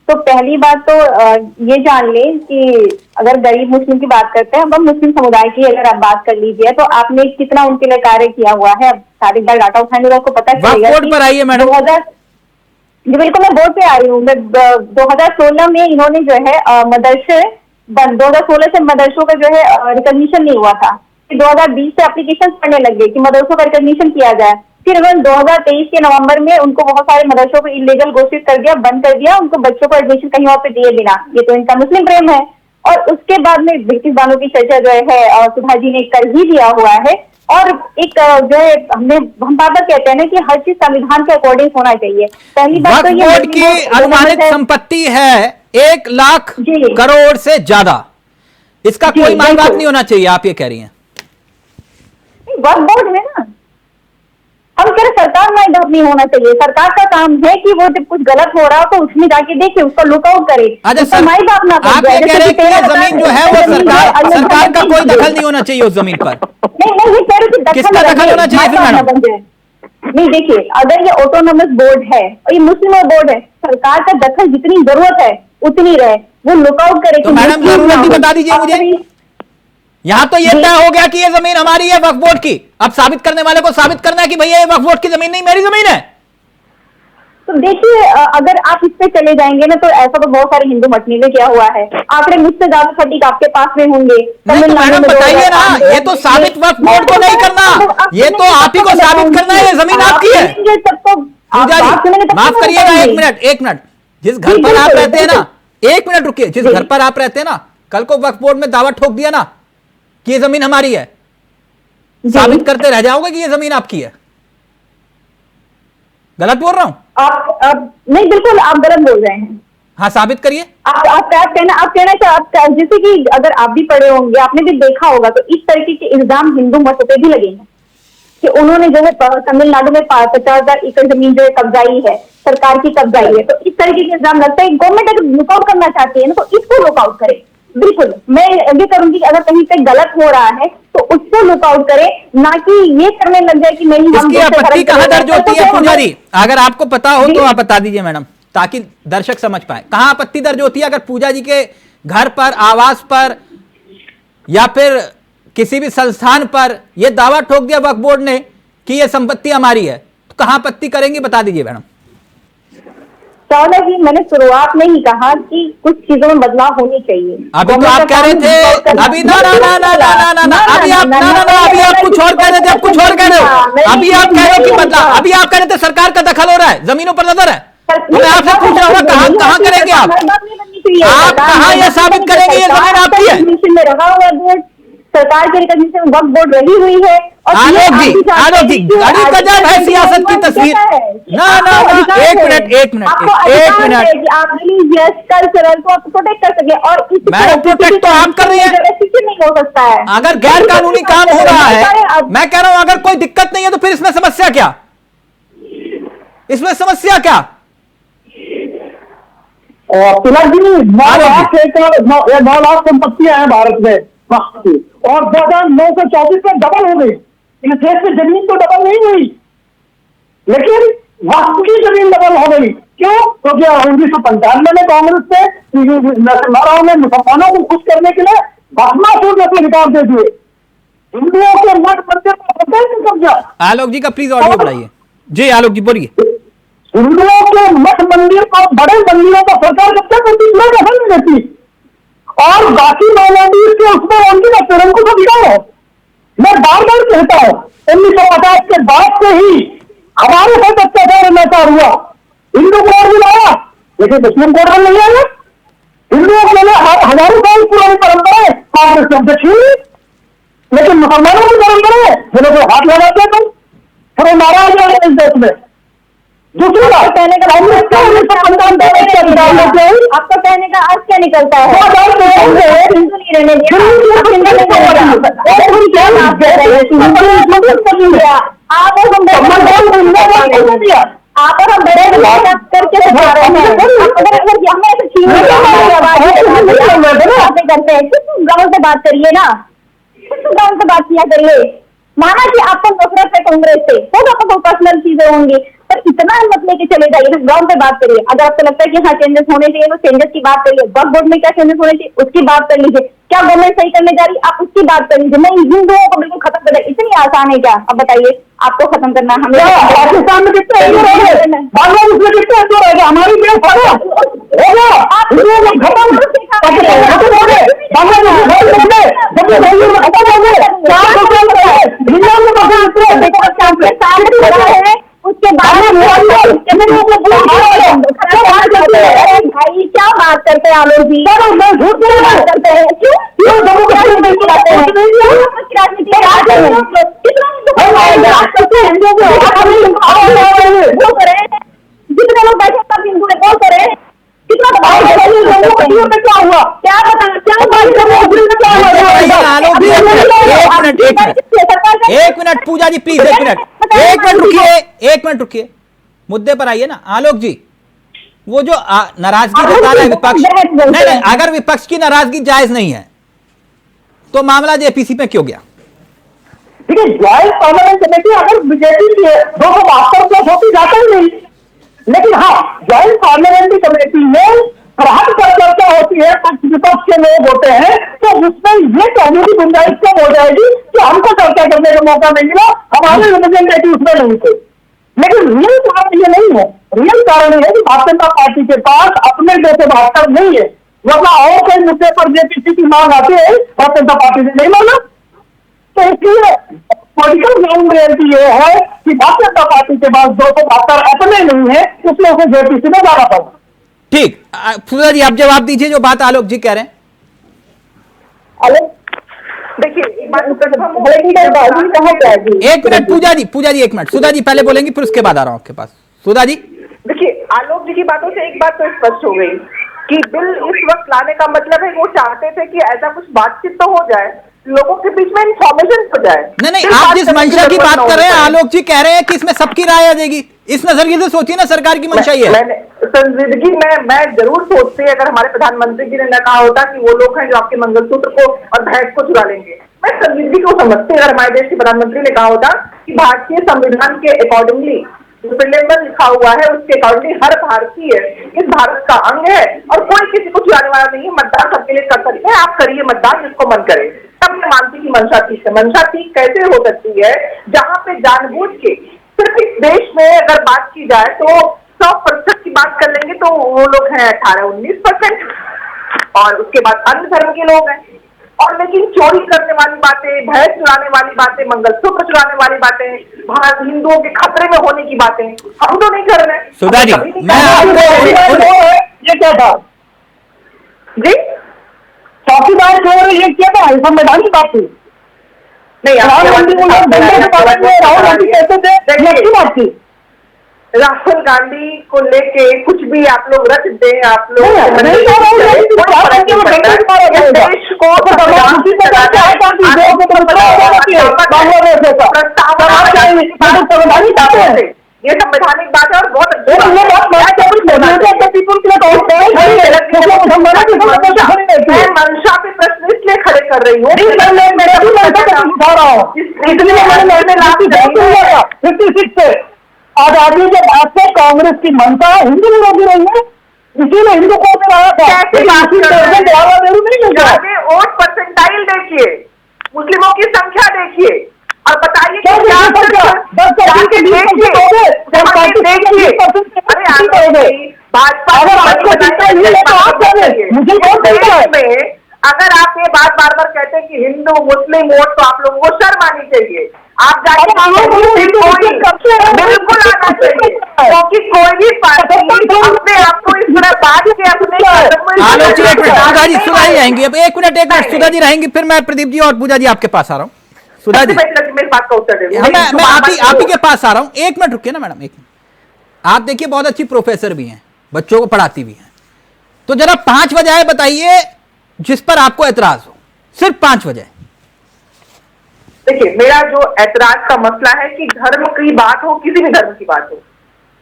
तो पहली बात तो ये जान लें कि अगर गरीब मुस्लिम की बात करते हैं, अब मुस्लिम समुदाय की अगर आप बात कर लीजिए तो आपने कितना उनके लिए कार्य किया हुआ है, अब सारी बार डाटा उठाएंगे तो आपको पता चलेगा। 2000 जी बिल्कुल, मैं बोर्ड पे आ रही हूँ। 2016 में इन्होंने जो है मदरसे 2016 से मदरसों का जो है रिकॉग्निशन नहीं हुआ था, 2020 से एप्लीकेशन पढ़ने लगे कि मदरसों का रिकॉग्निशन किया जाए। फिर उन्होंने 2023 के नवंबर में उनको बहुत सारे मदरसों को इलीगल घोषित कर दिया, बंद कर दिया, उनको बच्चों को एडमिशन कहीं और पे दिए बिना। ये तो इनका मुस्लिम प्रेम है। और उसके बाद में बिल्किस बानो की चर्चा जो है सुधा जी ने कर ही दिया हुआ है। और एक जो है हम बार बार कहते हैं ना कि हर चीज संविधान के अकॉर्डिंग होना चाहिए। पहली बात तो ये की अनुमानित संपत्ति है 1 लाख करोड़ से ज्यादा, इसका कोई मामला नहीं होना चाहिए, आप ये कह रही हैं? वक्फ बोर्ड है ना, हम कह रहे सरकार नहीं होना चाहिए। सरकार का काम है कि वो जब कुछ गलत हो रहा हो तो उसमें जाके देखे, उसको लुकआउट करे। अच्छा माई बाप ना आप ये कह रहे हैं कि ये जमीन जो है वो सरकार का कोई दखल नहीं होना चाहिए उस जमीन पर? नहीं ये कह रही थी किसका दखल होना चाहिए फिर मैडम? नहीं देखिए, अगर ये ऑटोनोमस बोर्ड है और ये मुस्लिम बोर्ड है, सरकार का दखल जितनी जरूरत है उतनी रहे, वो लुकआउट करे। तो मैडम जरूरत भी बता दीजिए मुझे। यहां तो ये तय हो गया कि ये जमीन हमारी है वक्फ बोर्ड की, अब साबित करने वाले को साबित करना है कि भैया ये वक्फ बोर्ड की जमीन नहीं मेरी जमीन है। तो देखिए, अगर आप इस पे चले जाएंगे ना तो ऐसा तो बहुत सारे हिंदू मठनी में क्या हुआ है, आंकड़े मुझसे ज्यादा सटीक आपके पास में होंगे। मैडम बताइए ना, ये तो साबित वक्फ बोर्ड को नहीं करना, ये तो आप ही को साबित करना है ये जमीन आपकी है। पूजा जी माफ करिएगा, एक मिनट, जिस घर पर आप रहते हैं ना, एक मिनट रुकिए, जिस घर पर आप रहते हैं ना, कल को वक्फ बोर्ड में दावा ठोक दिया ना कि ये जमीन हमारी है, साबित करते रह जाओगे कि ये जमीन आपकी है? गलत बोल रहा हूं? आप नहीं, बिल्कुल आप गलत बोल रहे हैं। हाँ साबित करिए। आप कहना जैसे कि अगर आप भी पढ़े होंगे, आपने भी देखा होगा, तो इस तरीके के इल्जाम हिंदू मतों पे भी लगे हैं कि उन्होंने जो है तमिलनाडु में 50,000 एकड़ जमीन जो है कब्जाई है, सरकार की कब्जाई है। तो इस तरीके के इल्जाम लगता है। गवर्नमेंट अगर लुकआउट करना चाहती है ना तो इसको लुकआउट करे। बिल्कुल मैं ये करूंगी कि अगर कहीं पे गलत हो रहा है तो उसको लुकआउट करे, ना कि ये करने लग जाए कि नहीं। इसकी आपत्ति कहां दर्ज होती है पूजा जी? अगर आपको पता हो तो आप बता दीजिए मैडम, ताकि दर्शक समझ पाए कहां आपत्ति दर्ज होती है। अगर पूजा जी के घर पर, आवास पर या फिर किसी भी संस्थान पर यह दावा ठोक दिया वक्फ बोर्ड ने कि यह संपत्ति हमारी है, तो कहां आपत्ति करेंगे बता दीजिए मैडम। चावला जी, मैंने शुरुआत में ही कहा कि कुछ चीजों में बदलाव होनी चाहिए। अभी तो आप कह रहे थे, अभी ना ना ना ना ना ना ना अभी आप ना ना ना अभी आप कुछ और कह रहे थे, आप कुछ और कह रहे हो। अभी आप कह रहे हो कि बदलाव, अभी आप कह रहे थे सरकार का दखल हो रहा है, जमीनों पर नजर है। तो मैं आपसे पूछ रहा हूँ कहां करेंगे आप कहां यह साबित करेंगे ये जमीन आपकी है? सरकार के रिकॉग्निशन वक्फ बोर्ड रही हुई है। आलोक जी गरीब गजब है सियासत की तस्वीर। ना ना ना एक मिनट आप रिलीजियस कल्चरल को प्रोटेक्ट कर सके, और मैडम प्रोटेक्ट तो आप कर रही है, नहीं हो सकता है। अगर गैर कानूनी काम हो रहा है, मैं कह रहा हूं अगर कोई दिक्कत नहीं है तो फिर इसमें समस्या क्या? इसमें समस्या क्या? तिलक जी 9 लाख एकड़ 9 लाख संपत्तियां हैं भारत में, और 2009 से 24 में डबल हो गई। इस देश में जमीन तो डबल नहीं हुई, लेकिन वक्फ की जमीन डबल हो गई। क्यों? क्योंकि 1995 में कांग्रेस से नरसिम्हा ने मुसलमानों को खुश करने के लिए भस्मासुर जैसे रिकॉर्ड दे दिए। हिंदुओं के मठ मंदिर पर कब्जा। आलोक जी का प्लीज ऑडियो बढ़ाइए। जी आलोक जी बोलिए। हिंदुओं के मठ मंदिर और बड़े मंदिरों को सरकार जब तक उनकी दखल नहीं देती, और बाकी माइनॉरिटीज के उसमें उनकी नफरत को तो दिखाओ। मैं बार बार कहता हूँ 1950 के बाद से ही हमारे साथ अत्याचार अत्याचार हुआ। हिंदू कोड भी लाया, लेकिन मुस्लिम कोड में नहीं आया। हिंदुओं के लिए हजारों साल पुरानी परंपरा है, कांग्रेस के अध्यक्ष हुई, लेकिन मुसलमानों की परंपरा है जिन्हें को हाथ लगाते तुम थोड़े नाराज है इस देश में। दूसरी बात कहने का आपका कहने का अर्थ क्या निकलता है? हिंदू नहीं रहने दिया, आप और हम बड़े करके बता रहे हैं। करते हैं गाँव से बात करिए ना, गाँव से बात किया करिए। माना कि आपको नफरत है कांग्रेस से, तो आपको पर्सनल चीजें होंगी, पर इतना मत लेके चले जाइए ना, ग्राउंड पे बात करिए। अगर आपको लगता है कि हाँ चेंजेस होने चाहिए तो चेंजेस की बात करिए। वक्फ बोर्ड में क्या चेंजेस होने चाहिए उसकी बात कर लीजिए। क्या गवर्नमेंट सही करने जा रही है आप उसकी बात कर लीजिए। नहीं, हिंदुओं को बिल्कुल खत्म कर, इतनी आसान है क्या? अब बताइए, आपको खत्म करना हमें पाकिस्तान में कितने हिंदू रह गए, बांग्लादेश में कितने हिंदू रह गए, हमारी देश हो गया उसके बाद भाई क्या बात करते हैं आलोक जी, झूठ बात करते हैं। क्यों जितने लोग बैठे सब हिंदू ने बोल करे कितना क्या हुआ, क्या बता, एक मिनट पूजा जी प्लीज, एक मिनट रुकिए। मुद्दे पर आइए ना आलोक जी। वो जो नाराजगी जता रहा है विपक्ष, नहीं, अगर विपक्ष की नाराजगी जायज नहीं है तो मामला जेपीसी में क्यों गया? देखिए, ज्वाइंट पार्लियामेंट कमेटी अगर बीजेपी की 272 प्लस होती जाता ही नहीं, लेकिन हाँ, ज्वाइंट पार्लियामेंट्री कमेटी में राहत पर चर्चा होती है, पक्ष विपक्ष के लोग होते हैं, तो उसमें ये कहने की गुंजाइश कम हो जाएगी कि हमको चर्चा करने का मौका नहीं मिला, हमारे रिप्रेजेंटेटिव उसमें नहीं थे। लेकिन रियल कारण ये नहीं है, रियल कारण ये है कि भारतीय जनता पार्टी के पास अपने 272 नहीं है, वरना और कई मुद्दे पर जेपीसी की मांग आती है, भारतीय जनता पार्टी ने नहीं माना। तो इसलिए पॉलिटिकल ग्राउंड रियलिटी ये है कि भारतीय जनता पार्टी के पास 272 अपने नहीं है, इसलिए उसे जेपीसी में जाना पड़ा। ठीक, पूजा जी आप जवाब दीजिए जो बात आलोक जी कह रहे हैं। देखिए, एक मिनट पूजा जी एक मिनट, सुधा जी पहले बोलेंगी फिर उसके बाद आ रहा हूं आपके पास। सुधा जी, देखिए, आलोक जी की बातों से एक बात तो स्पष्ट हो गई कि बिल इस वक्त लाने का मतलब है वो चाहते थे कि ऐसा कुछ बातचीत तो हो जाए, लोगों के बीच में इंफॉर्मेशन हो जाए। नहीं, आप जिस मंशा की बात कर रहे हैं, आलोक जी कह रहे हैं कि इसमें सबकी राय आ जाएगी, इस नजरिए से सोचिए ना, सरकार की मंशा ये है। संजीदगी में मैं जरूर सोचती, अगर हमारे प्रधानमंत्री जी ने न कहा होता कि वो लोग हैं जो आपके मंगलसूत्र को और भैंस को चुरा लेंगे, मैं संजीदगी को समझती। अगर हमारे देश के प्रधानमंत्री ने कहा होता कि भारतीय संविधान के अकॉर्डिंगली जो प्रिलिमिनरी लिखा हुआ है उसके अकॉर्डिंगली हर भारतीय इस भारत का अंग है और कोई किसी को चुराने वाला नहीं है, मतदान सबके लिए कर सकते हैं, आप करिए मतदान जिसको मन करे। तब मैं मानती कि मंशा ठीक है। मंशा ठीक कैसे हो सकती है जहां पे जानबूझ के सिर्फ इस देश में अगर बात की जाए तो 100% की बात कर लेंगे तो वो लोग हैं 18-19% और उसके बाद अन्य धर्म के लोग हैं, और लेकिन चोरी करने वाली बातें, भैंस चुराने वाली बातें, मंगलसूत्र चुराने वाली बातें, भारत हिंदुओं के खतरे में होने की बातें हम तो नहीं कर रहे। सुधा जी, ये क्या था जी? चौकीदार जो है ये क्या था? संवैधानिक बात थी। नहीं, राहुल गांधी कहते थे बात थी। राहुल गांधी को लेके कुछ भी आप लोग रख दें, आप लोग देश को ये संवैधानिक बात है और बहुत मैं मंशा पे प्रश्न इसलिए खड़े कर रही हूँ, आजादी के बाद से कांग्रेस की मंशा हिंदू विरोधी रही है, इसीलिए हिंदू को बनाया था। वोट परसेंटाइल देखिए, मुस्लिमों की संख्या देखिए और बताइए कि अगर आप ये बात बार बार कहते हैं कि हिंदू मुस्लिम वोट, तो आप लोगों को शर्म आनी चाहिए। आप जाके बिल्कुल आना चाहिए, क्योंकि कोई भी पार्टी अपने आप को इस तरह बात के अपने सुधा जी रहेंगी, अब एक मिनट सुधा जी रहेंगी, फिर मैं प्रदीप जी और पूजा जी आपके पास आ रहा हूँ। सुधा जी, मेरी बात का उत्तर दे, मैं आप ही के पास आ रहा हूँ। एक मिनट रुकिए ना मैडम, एक मिनट। आप देखिए बहुत अच्छी प्रोफेसर भी हैं, बच्चों को पढ़ाती भी हैं, तो जरा 5 वजह बताइए जिस पर आपको एतराज हो, सिर्फ 5 वजह। देखिए, मेरा जो ऐतराज का मसला है कि धर्म की बात हो, किसी भी धर्म की बात हो,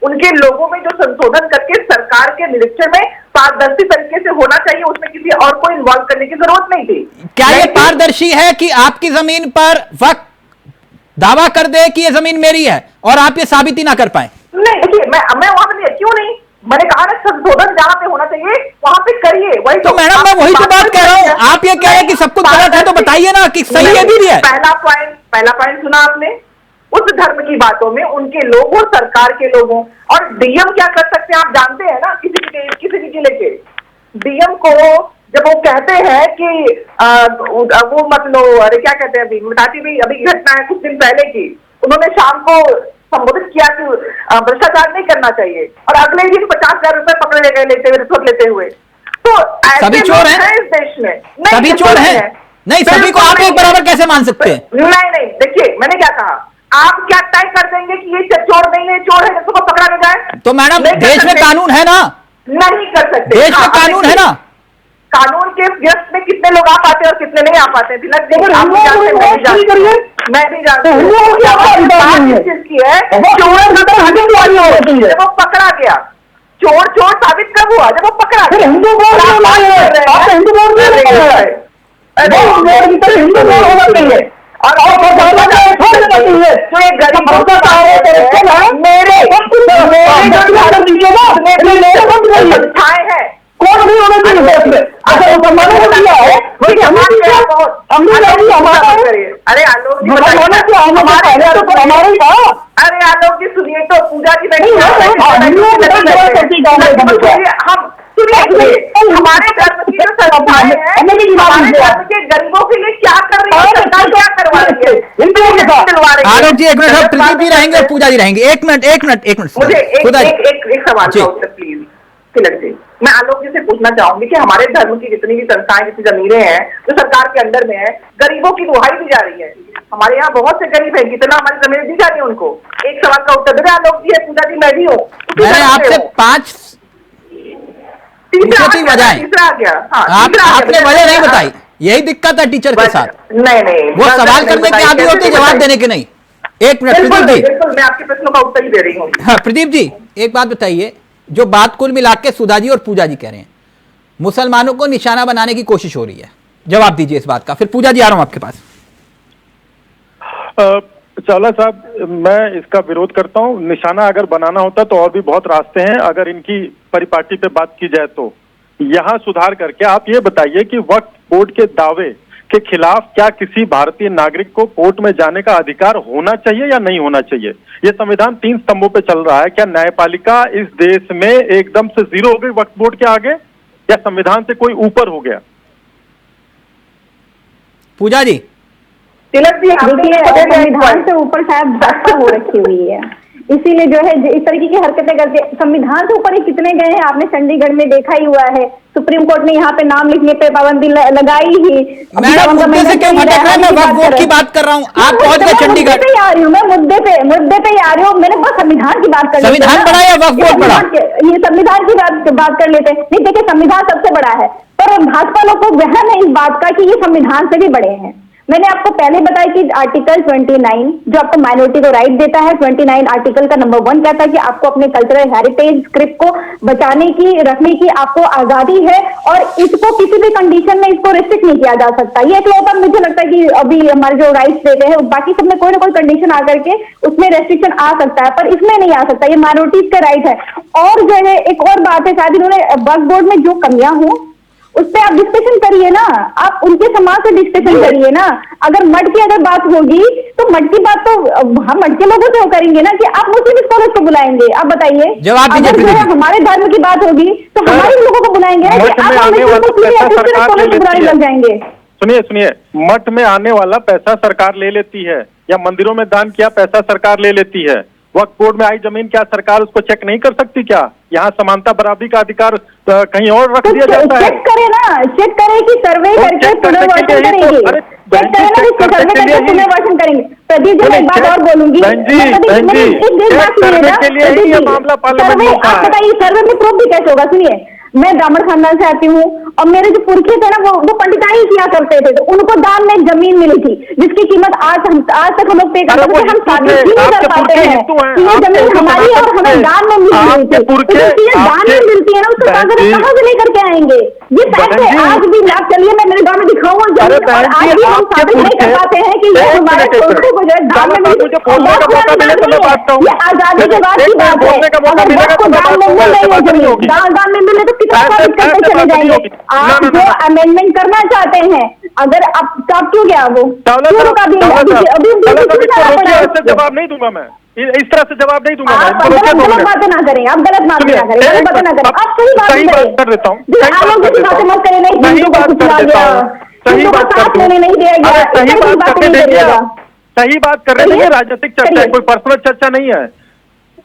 उनके लोगों में जो संशोधन करके सरकार के निरीक्षण में पारदर्शी तरीके से होना चाहिए, उसमें किसी और को इन्वॉल्व करने की जरूरत नहीं थी। क्या ये पारदर्शी है कि आपकी जमीन पर वक्त दावा कर दे कि ये जमीन मेरी है और आप ये साबित ही ना कर पाए? नहीं, देखिए, मैं वहां पर क्यों नहीं, मैंने कहा ना संशोधन जहां पे होना चाहिए वहां पे करिए। वही तो मैडम मैं वही तो बात कह रहा हूँ, आप ये कह रहे हैं कि सब कुछ गलत है, तो बताइए ना कि सही है भी है। पहला पॉइंट सुना आपने, उस धर्म की बातों में उनके लोगों, सरकार के लोगों, और डीएम क्या कर सकते हैं आप जानते हैं ना, किसी भी जिले के डीएम को जब वो कहते हैं कि वो मत लो, अरे क्या कहते हैं, अभी बताती भी, अभी घटना है कुछ दिन पहले की, उन्होंने शाम को संबोधित किया कि भ्रष्टाचार नहीं करना चाहिए, और अगले दिन 50,000 रुपए पकड़े गए लेते हुए, रिश्वत लेते हुए। तो सभी चोर हैं इस देश में? सभी चोर हैं? नहीं, सभी को आप एक बराबर कैसे मान सकते हैं? नहीं, देखिए मैंने क्या कहा, आप क्या तय कर देंगे कि ये चोर नहीं है, चोर है, जिसको पकड़ा नहीं जाए? तो मैडम देश में कानून है ना? नहीं कर सकते। देश में कानून है ना? कानून के व्यस्त में कितने लोग आ पाते हैं और कितने नहीं आ पाते हैं। तिलक जी, आप भी जानते हैं, मैं भी जानती हूँ, मैं भी जानती हूँ। बात इस चीज की है, जब वो पकड़ा गया, चोर साबित कब हुआ? जब वो पकड़ा गया। हिंदू बोर्ड और जो एक गरीबों का मेरे संस्थाएं हैं, कौन भी होना चाहिए? अगर मुसलमानों को दिया है, अरे आलोक जी, अरे आलोक जी सुनिए तो, पूजा जी नहीं, हम सुनिए, हमारे धर्म की जो संस्थाएं हैं, हमारे धर्म के गरीबों के लिए क्या कर रही है सरकार, क्या करवा रही है? आलोक जी एक मिनट, हम प्रदीप जी रहेंगे और पूजा जी रहेंगे। एक मिनट मुझे एक सवाल का उत्तर प्लीज तिलक जी। मैं आलोक जी से पूछना चाहूंगी कि हमारे धर्म की जितनी भी संस्थाएं, जितनी जमीनें हैं जो सरकार के अंडर में है, गरीबों की दुहाई दी जा रही है। हमारे यहाँ बहुत से गरीब हैं, कितना हमारी जमीन दी जा रही है उनको। एक सवाल का उत्तर दे। आलोक जी है, पूजा जी मैं भी हूँ। मैंने आपसे 5 तीसरा आ गया। आपने वजह नहीं बताई, यही दिक्कत है टीचर के साथ। नहीं, वो सवाल करने के आदि होते, जवाब देने के नहीं। एक मिनट प्रदीप जी, बिल्कुल मैं आपके प्रश्नों का उत्तर ही दे रही हूँ। हाँ प्रदीप जी, एक बात बताइए, जो बात कुल मिला के सुधा जी और पूजा जी कह रहे हैं, मुसलमानों को निशाना बनाने की कोशिश हो रही है, जवाब दीजिए इस बात का। फिर पूजा जी आ रहा हूं आपके पास। चावला साहब, मैं इसका विरोध करता हूं। निशाना अगर बनाना होता तो और भी बहुत रास्ते हैं। अगर इनकी परिपाटी पे बात की जाए तो यहाँ सुधार करके आप ये बताइए कि वक्फ बोर्ड के दावे के खिलाफ क्या किसी भारतीय नागरिक को कोर्ट में जाने का अधिकार होना चाहिए या नहीं होना चाहिए? ये संविधान 3 स्तंभों पे चल रहा है। क्या न्यायपालिका इस देश में एकदम से जीरो हो गई वक्फ बोर्ड के आगे, या संविधान से कोई ऊपर हो गया? पूजा जी, तिलक जी, संविधान से ऊपर शायद भाजपा हो रखी हुई है, इसीलिए जो है इस तरीके की हरकतें करते। संविधान से ऊपर ही कितने गए हैं, आपने चंडीगढ़ में देखा ही हुआ है। सुप्रीम कोर्ट ने यहाँ पे नाम लिखने पे पाबंदी लगाई ही। मैडम मुद्दे से क्यों भटक रहे हैं? मैं वक्फ बोर्ड की बात कर रहा हूँ, आप पहुंच गए चंडीगढ़। मुद्दे पे आ रही हूँ मैं, मुद्दे पे ही आ रही हूँ। मैंने बस संविधान की बात कर, संविधान बड़ा या वक्फ बोर्ड बड़ा? ये संविधान की बात कर लेते हैं। नहीं देखिए, संविधान सबसे बड़ा है, पर भाजपा लोग को वहम है इस बात का कि ये संविधान से भी बड़े हैं। मैंने आपको पहले बताया कि आर्टिकल 29 जो आपको माइनॉरिटी को राइट देता है, 29 आर्टिकल का नंबर 1 कहता है कि आपको अपने कल्चरल हेरिटेज स्क्रिप्ट को बचाने की, रखने की आपको आजादी है, और इसको किसी भी कंडीशन में इसको रिस्ट्रिक्ट नहीं किया जा सकता। ये एक लोग मुझे लगता है कि अभी हमारे जो राइट्स देते हैं, बाकी सब में कोई ना कोई कंडीशन आकर के उसमें रेस्ट्रिक्शन आ सकता है, पर इसमें नहीं आ सकता। ये माइनॉरिटीज का राइट है। और जो है एक और बात है, शायद इन्होंने वक्फ बोर्ड में जो कमियां हो उस पर आप डिस्कशन करिए ना, आप उनके समाज से डिस्कशन करिए ना। अगर मठ की अगर बात होगी तो मठ की बात तो हम मठ के लोगों से करेंगे ना, कि आप मुस्लिम स्कॉलर्स को बुलाएंगे? आप बताइए। अगर जो है हमारे धर्म की बात होगी तो हमारे लोगों को बुलाएंगे, आप बुलाने लग जाएंगे। सुनिए, मठ में आने वाला पैसा सरकार ले लेती है, या मंदिरों में दान किया पैसा सरकार ले लेती है। वक्फ बोर्ड में आई जमीन क्या सरकार उसको चेक नहीं कर सकती क्या? यहाँ समानता बराबरी का अधिकार कहीं और रख दिया जाता है? चेक करे ना, चेक करे कि सर्वे करके पुनर्वासन करेंगे, चेक करे ना, सर्वे करके पुनर्वासन करेंगे। प्रदीप जी, मैं एक बात और बोलूंगी, आप बताइए सर्वे में प्रूफ भी कैसे होगा? सुनिए, मैं ब्राह्मण खानदान से आती हूँ और मेरे जो पुरखे थे ना वो पंडिताई किया करते थे, तो उनको दान में जमीन मिली थी जिसकी कीमत आज तक हम लोग पे करते थे। हम साबित नहीं कर पाते हैं कि ये जमीन हमारी और हमें दान में मिली हुई थी। दान में मिलती है ना, उसको कागज कहाँ से लेकर के आएंगे? ये फैक्ट है। आज भी आप चलिए, मैं मेरे गाँव में दिखाऊंगा जमीन, और आज भी हम साबित नहीं कर पाते हैं कि ये हमारे पुरखों को जो है दान में मिली। ये आजादी के बाद की बात है। अगर आपको दान में मिल रही है जमीन, दान में मिले तो साबित करते चले जाएंगे। आप जो अमेंडमेंट करना चाहते हैं, अगर आप क्यों गया वो जवाब नहीं दूंगा मैं, इस तरह से जवाब नहीं दूंगा। आप गलत बातें ना करें, आप गलत बातें ना करें, गलत बातें ना करें, आप सही बात कर देता हूँ। बातें मत करें। नहीं, हिंदू को कुचला गया, हिंदू को साथ लेने नहीं दिया गया, सही बात कर रहे हैं। राजनीतिक चर्चा है, कोई पर्सनल चर्चा नहीं है।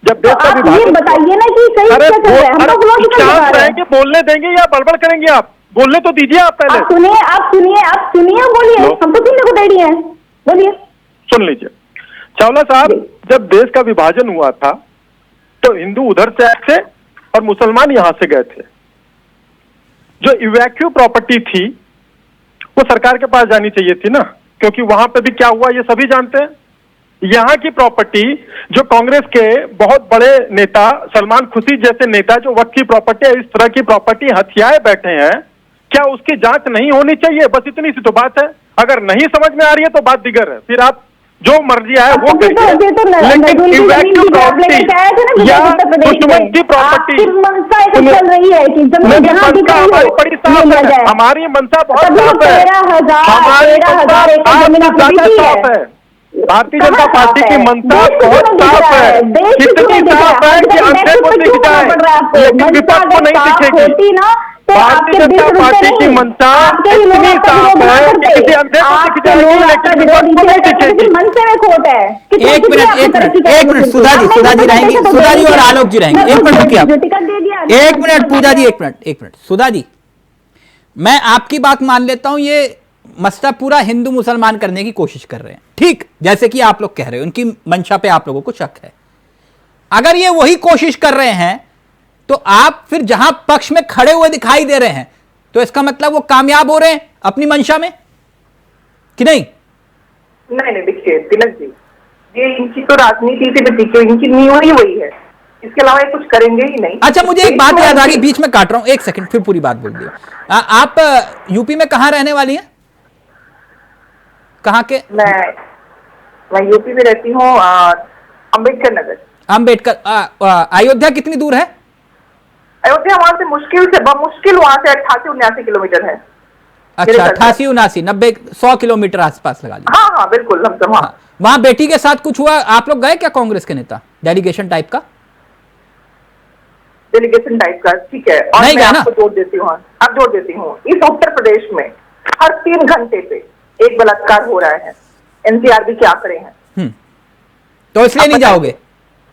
जब देश का विभाजन, बताइए ना कि सही क्या चल रहा है। हम लोग रहेंगे, बोलने देंगे या बड़बड़ करेंगे? आप बोलने तो दीजिए। आप पहले सुनिए, बोलिए, हम तो सुनने को रेडी हैं, बोलिए। सुन लीजिए चावला साहब, जब देश का विभाजन हुआ था तो हिंदू उधर से आए थे और मुसलमान यहां से गए थे। जो इवैक्यू प्रॉपर्टी थी वो सरकार के पास जानी चाहिए थी ना, क्योंकि वहां पे भी क्या हुआ ये सभी जानते हैं। यहाँ की प्रॉपर्टी जो कांग्रेस के बहुत बड़े नेता सलमान खुर्शीद जैसे नेता जो वक्त की प्रॉपर्टी है, इस तरह की प्रॉपर्टी हथियाए बैठे हैं, क्या उसकी जांच नहीं होनी चाहिए? बस इतनी सी तो बात है। अगर नहीं समझ में आ रही है तो बात दिगर है, फिर आप जो मर्जी आए वो करिए, लेकिन इवैक्यू प्रॉपर्टी या दुश्मन की प्रॉपर्टी हमारी बड़ी साफ है, हमारी मंशा बहुत साफ है, हमारी मंशा साफ है। भारतीय जनता पार्टी की मंशा बहुत साफ है, कितनी साफ है कि अंधे को दिख जाए लेकिन विपक्ष को नहीं दिखेगी। भारतीय जनता पार्टी की मंशा इतनी साफ है कि किसी अंधे को दिख जाएगी लेकिन विपक्ष को नहीं दिखेगी। एक मिनट सुधा जी रहेंगी, सुधा जी और आलोक जी रहेंगे। एक मिनट रुकिए आप, एक मिनट पूजा जी, एक मिनट सुधा जी, मैं आपकी बात मान लेता हूं, ये मसला पूरा हिंदू मुसलमान करने की कोशिश कर रहे हैं, ठीक, जैसे कि आप लोग कह रहे हो, उनकी मंशा पे आप लोगों को शक है। अगर ये वही कोशिश कर रहे हैं तो आप फिर जहां पक्ष में खड़े हुए दिखाई दे रहे हैं तो इसका मतलब वो कामयाब हो रहे हैं अपनी मंशा में कि नहीं? नहीं देखिए तिलक जी, ये इनकी तो राजनीति से भी इनकी नींव ही वही है, इसके अलावा ये कुछ करेंगे ही नहीं। अच्छा, मुझे एक बात याद आ गई, बीच में काट रहा हूं, एक सेकंड, फिर पूरी बात बोल दिया। आप यूपी में कहां रहने वाली हैं? कहां के? मैं यूपी में रहती हूँ, अंबेडकर नगर। अंबेडकर। अयोध्या कितनी दूर है? अयोध्या वहां से मुश्किल वहां से 88-89 किलोमीटर है। अच्छा, 88-89, 90-100 किलोमीटर आसपास लगा लीजिए। हाँ बिल्कुल, लमसम। हाँ, वहां बेटी के साथ कुछ हुआ, आप लोग गए क्या कांग्रेस के नेता? डेलीगेशन टाइप का? डेलीगेशन टाइप का, ठीक है। और मैं आपको जोड़ देती हूँ, इस उत्तर प्रदेश में हर 3 घंटे पे एक बलात्कार हो रहा है, एनसीआरबी के आंकड़े हैं। तो इसलिए नहीं जाओगे?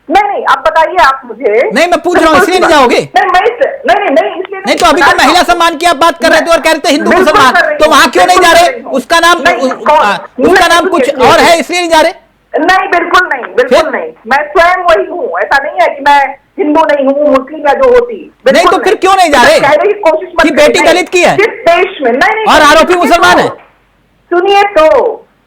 नहीं, आप बताइए आप मुझे। नहीं, मैं पूछ रहा हूँ, इसलिए नहीं जाओगे? नहीं, तो अभी तो महिला सम्मान की आप बात कर रहे थे और कह रहे थे हिंदू मुसलमान, तो वहां क्यों नहीं जा रहे? उसका नाम कुछ और है, इसलिए नहीं जा रहे? नहीं, बिल्कुल नहीं। मैं स्वयं वही हूँ, ऐसा नहीं है कि मैं हिंदू नहीं हूँ, मुस्लिम या जो होती। नहीं तो फिर क्यों नहीं जा रहे? कहने की कोशिश मत कि बेटी दलित की है जिस देश में, नहीं, और आरोपी मुसलमान है।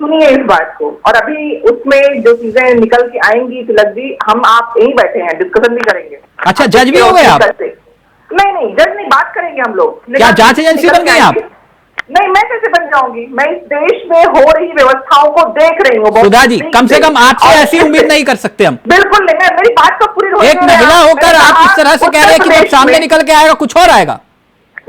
सुनिए इस बात को, और अभी उसमें जो चीजें निकल के आएंगी तिलक जी, हम आप यहीं बैठे हैं, डिस्कशन भी करेंगे। अच्छा, जज भी हो गए आप? नहीं, जज नहीं, बात करेंगे हम लोग। क्या जांच एजेंसी बन गई आप? नहीं, मैं कैसे बन जाऊंगी? मैं इस देश में हो रही व्यवस्थाओं को देख रही हूँ। सुधा जी, कम से कम आपसे ऐसी उम्मीद नहीं कर सकते हम। बिल्कुल नहीं, मेरी बात को पूरी एक महिला होकर आप इस तरह से कह रहे हैं कि जब सामने निकल के आएगा कुछ और आएगा।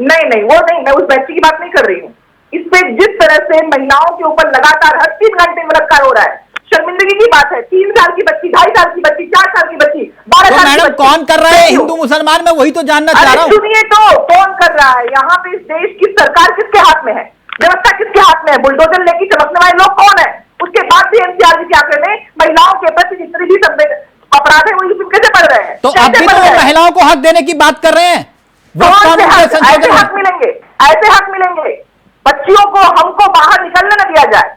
नहीं, वो नहीं, मैं उस बच्ची की बात नहीं कर रही हूँ। इस पे जिस तरह से महिलाओं के ऊपर लगातार हर 3 घंटे बलात्कार हो रहा है, शर्मिंदगी की बात है। 3 साल की बच्ची, 2.5 साल की बच्ची, 4 साल की बच्ची, 12 साल की बच्ची। कौन कर रहा है हिंदू मुसलमान में, वही तो जानना चाह रहा हूँ। सुनिए तो, कौन कर रहा है? यहाँ पे इस देश की सरकार किसके हाथ में है? व्यवस्था किसके हाथ में है? बुलडोजर लेके चमकने वाले लोग कौन है? उसके बाद भी एनसीआरबी के आंकड़े में महिलाओं के प्रति जितने भी अपराध है वो कैसे बढ़ रहे हैं? तो अभी तो महिलाओं को हक देने की बात कर रहे हैं। ऐसे हक मिलेंगे बच्चियों को, हमको बाहर निकलने न दिया जाए,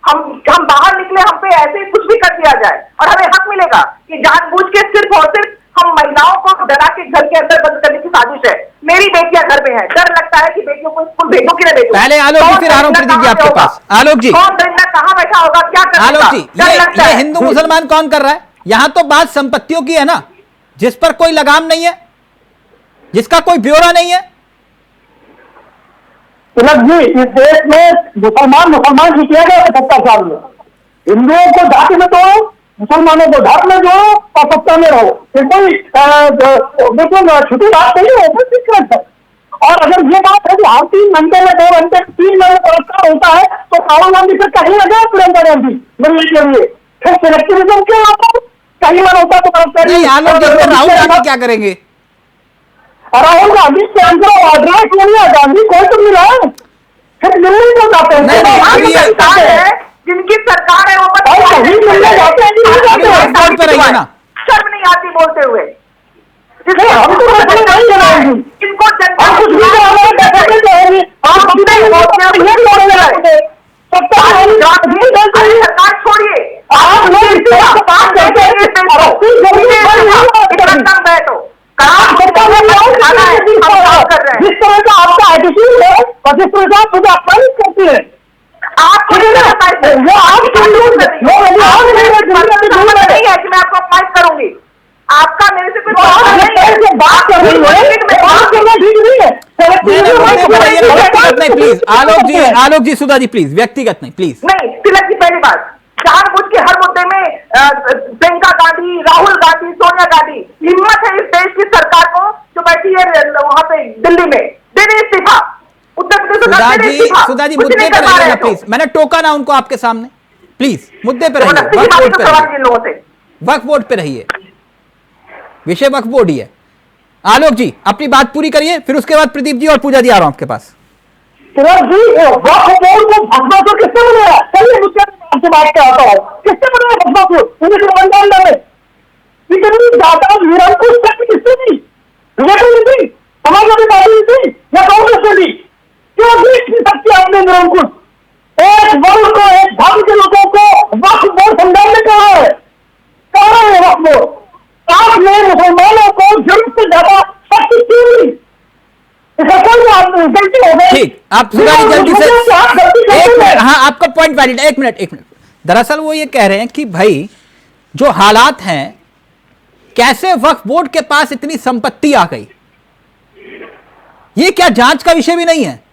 हम बाहर निकले, हम पे ऐसे कुछ भी कर दिया जाए और हमें हक मिलेगा कि जानबूझ के सिर्फ और सिर्फ हम महिलाओं को डरा के घर के अंदर बंद करने की साजिश है। मेरी बेटियां घर में है, डर लगता है कि बेटियों को स्कूल भेजो कि नहीं भेजो। पहले आलोक जी, फिर आरोप प्रदीप जी आपके पास। आलोक जी, कौन दरिंदा कहाँ बैठा होगा, क्या करेगा? आलोक जी, ये हिंदू मुसलमान कौन कर रहा है? यहाँ तो बात संपत्तियों की है ना, जिस पर कोई लगाम नहीं है, जिसका कोई ब्यौरा नहीं है। तिलक जी, इस देश में मुसलमान ही किया गया 70 साल में। हिंदुओं को जाति में तोड़ो, मुसलमानों को धर्म में जोड़ो और सत्ता में रहो, ये कोई बिल्कुल छुट्टी बात नहीं है, बिल्कुल। और अगर ये बात है कि हर 3 घंटे में 2 घंटे 3 घंटे पुरस्कार होता है तो राहुल गांधी फिर कहीं लगे प्रियंका गांधी मिलने के लिए, फिर सिलेक्टिविज्म क्यों आता है? कहीं मन होता तो राहुल गांधी क्या करेंगे? राहुल गांधी सोनिया गांधी कोई तो मिला है, फिर मिलने को जाते हैं। जिनकी सरकार है वो मिलने जाते हैं, शर्म नहीं आती बोलते हुए। हम तो नहीं जनाएंगे, इनको कुछ भी सरकार छोड़िए, आप बैठो जिस तरह का आपका पार्टीशन है और जिस प्रकार मुझे अपमानित करती है आपको वो आप नहीं है कि मैं आपको अपमानित करूंगी। आपका मेरे से कोई बात कर रही है, बात करना ठीक नहीं है। Please Alok ji Sudha ji please, व्यक्तिगत नहीं प्लीज। नहीं, तिलक जी पहली बात, जानबूझ के हर मुद्दे में प्रियंका गांधी, राहुल गांधी, सोनिया गांधी, हिम्मत है इस देश की सरकार को जो बैठी है वहां पे दिल्ली में, दे दे इस्तीफा। उत्तर प्रदेश सुधा जी मुद्दे पर रहिए ना प्लीज, मैंने टोका ना उनको आपके सामने, प्लीज मुद्दे पर रहिए, वक्फ बोर्ड पे रहिए, विषय वक्फ बोर्ड ही है। आलोक जी अपनी बात पूरी करिए, फिर उसके बाद प्रदीप जी और पूजा जी आ रहा हूं आपके पास। तिलक जी वक्फ बोर्ड को भगवान किसने बनाया? चलिए मुझसे आपसे बात करता हूँ, किसने बनाया भगवान को? उन्हें संविधान में इतनी ज्यादा निरंकुश शक्ति किसने दी? विवेकानंद दी, समाजवादी पार्टी दी या कांग्रेस ने दी? क्यों दी इतनी शक्ति आपने निरंकुश? एक वर्ग को, एक धर्म के लोगों को वक्फ बोर्ड संभालने कहा है, कहा है वक्फ बोर्ड। आपने मुसलमानों को जरूरत से ज्यादा शक्ति क्यों दी? इसका कोई गलती हो गई? ठीक, आप सुधा जी जल्दी से एक मिनट, हाँ आपका पॉइंट वैलिड, एक मिनट। दरअसल वो ये कह रहे हैं कि भाई जो हालात हैं, कैसे वक्फ बोर्ड के पास इतनी संपत्ति आ गई, ये क्या जांच का विषय भी नहीं है?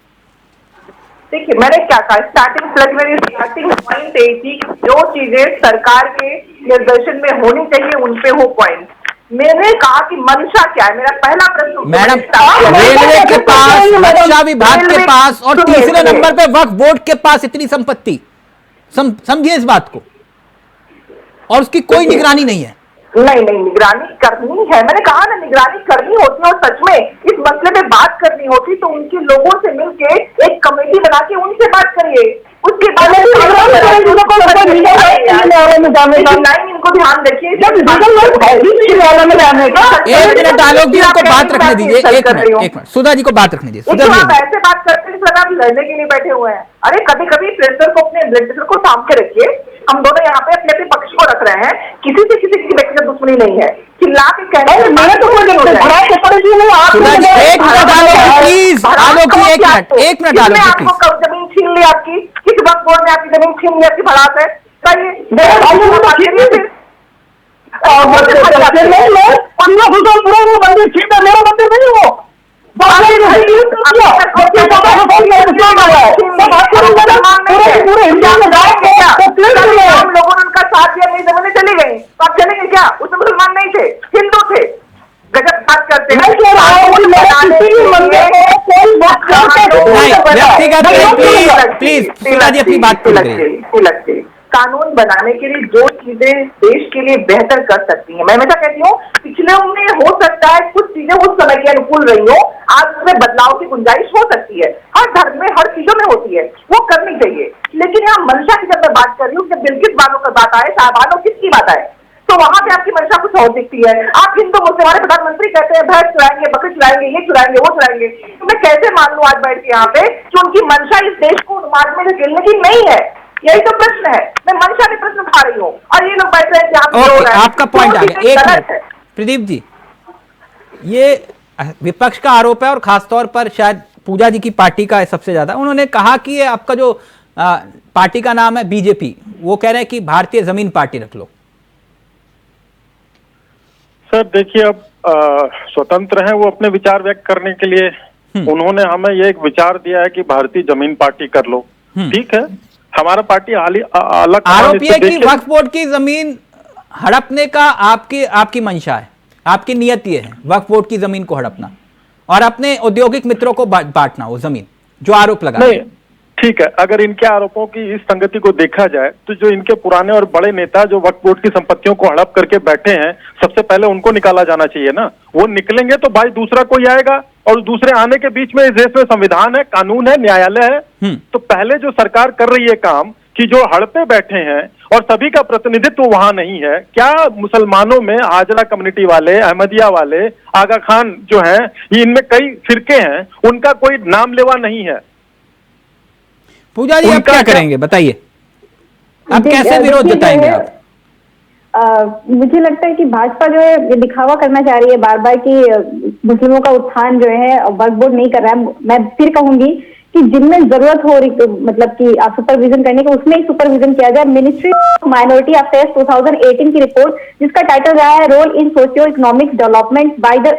देखिए मैंने क्या कहा, स्टार्टिंग पॉइंट एक ही, जो चीजें सरकार के निर्देशन में होनी चाहिए उन पे हो पॉइंट। मैंने कहा कि मंशा क्या है, मेरा पहला प्रश्न। मैडम रेलवे के पास, रक्षा विभाग के पास और तीसरे नंबर पे वक्फ बोर्ड के पास इतनी संपत्ति, समझिए इस बात को, और उसकी कोई निगरानी नहीं है। नहीं, निगरानी करनी है, मैंने कहा ना निगरानी करनी होती है, और सच में इस मसले पे बात करनी होती तो उनके लोगों से मिलके एक कमेटी बना के उनसे बात करिए, उसके बाद इनको ध्यान रखिए। एक मिनट आलोक जी को बात रखने दीजिए, एक मिनट सुधा जी को बात रखने दीजिए। आप ऐसे बात करते हैं आप लड़ने के लिए बैठे हुए हैं। अरे कभी कभी प्रेशर को, अपने ब्लड प्रेशर को सामने रखिए। हम दोनों यहाँ पे अपने अपने पक्ष को रख रहे हैं, किसी से किसी की व्यक्तिगत दुश्मनी नहीं है। चिल्ला के कहने मैंने तो कोई प्लीज आलोक जी एक मिनट आलोक जी प्लीज। आपको जमीन छीन ली आपकी, किस वक्त बोर्ड ने आपकी जमीन छीन ली आपकी भड़ास है? मेरा मंदिर नहीं हो लोगों ने उनका साथ दिया, मेरी जमीनें चली गई, तो आप चलेंगे क्या? उसमें मुसलमान नहीं थे, हिंदू थे। गजब बात करते हैं। प्लीज सुधा जी अपनी बात पूरी। कानून बनाने के लिए जो चीजें देश के लिए बेहतर कर सकती हैं, मैं हमेशा कहती हूँ पिछले में हो सकता है कुछ चीजें उस समय के अनुकूल रही हो, आज उसमें बदलाव की गुंजाइश हो सकती है, हर धर्म में हर चीजों में होती है, वो करनी चाहिए। लेकिन यहाँ मंशा की जब मैं बात कर रही हूँ, जब बिल्किस बानो का बात आए, साहबानो किसकी बात आए, तो वहां पे आपकी मंशा कुछ और दिखती है। आप हिंदू मुस्लिम, हमारे प्रधानमंत्री कहते हैं भैंस चुराएंगे, बकरी चुराएंगे, ये चुराएंगे, वो चुराएंगे, तो मैं कैसे मान लूं आज बैठ के यहाँ पे कि उनकी मंशा इस देश को मार्ग में गिरने की नहीं है? यही तो प्रश्न है, मैं मंशा के प्रश्न उठा रही हूँ और ये लोग बैठ रहे हैं। आपका पॉइंट आ गया, एक मिनट प्रदीप जी, ये विपक्ष का आरोप है और खासतौर पर शायद पूजा जी की पार्टी का है सबसे ज्यादा। उन्होंने कहा कि ये आपका जो पार्टी का नाम है बीजेपी, वो कह रहे हैं कि भारतीय जमीन पार्टी रख लो। सर देखिए, अब स्वतंत्र हैं वो अपने विचार व्यक्त करने के लिए। उन्होंने हमें ये एक विचार दिया है कि भारतीय जमीन पार्टी कर लो, ठीक है। हमारा पार्टी अलग आरोप ये कि वक्फ बोर्ड की जमीन हड़पने का आपकी मंशा है, आपकी नियत ये है वक्फ बोर्ड की जमीन को हड़पना और अपने औद्योगिक मित्रों को बांटना वो जमीन, जो आरोप लगा। नहीं ठीक है, अगर इनके आरोपों की इस संगति को देखा जाए तो जो इनके पुराने और बड़े नेता जो वक्फ बोर्ड की संपत्तियों को हड़प करके बैठे हैं, सबसे पहले उनको निकाला जाना चाहिए ना। वो निकलेंगे तो भाई दूसरा कोई आएगा, और दूसरे आने के बीच में इस देश में संविधान है, कानून है, न्यायालय है। तो पहले जो सरकार कर रही है काम कि जो हड़पे बैठे हैं और सभी का प्रतिनिधित्व वहां नहीं है, क्या मुसलमानों में हाजरा कम्युनिटी वाले, अहमदिया वाले, आगा खान जो हैं, इनमें कई फिरके हैं, उनका कोई नाम लेवा नहीं है। पूजा जी आप क्या करेंगे बताइए, आप कैसे विरोध जताएंगे? आप मुझे लगता है कि भाजपा जो है ये दिखावा करना चाह रही है बार बार कि मुस्लिमों का उत्थान जो है वक्फ बोर्ड नहीं कर रहा है। मैं फिर कहूंगी कि जिनमें जरूरत हो रही मतलब कि सुपरविजन करने के उसमें ही सुपरविजन किया जाए। मिनिस्ट्री ऑफ माइनॉरिटी अफेयर्स 2018 की रिपोर्ट जिसका टाइटल रहा है role in socio economic development by the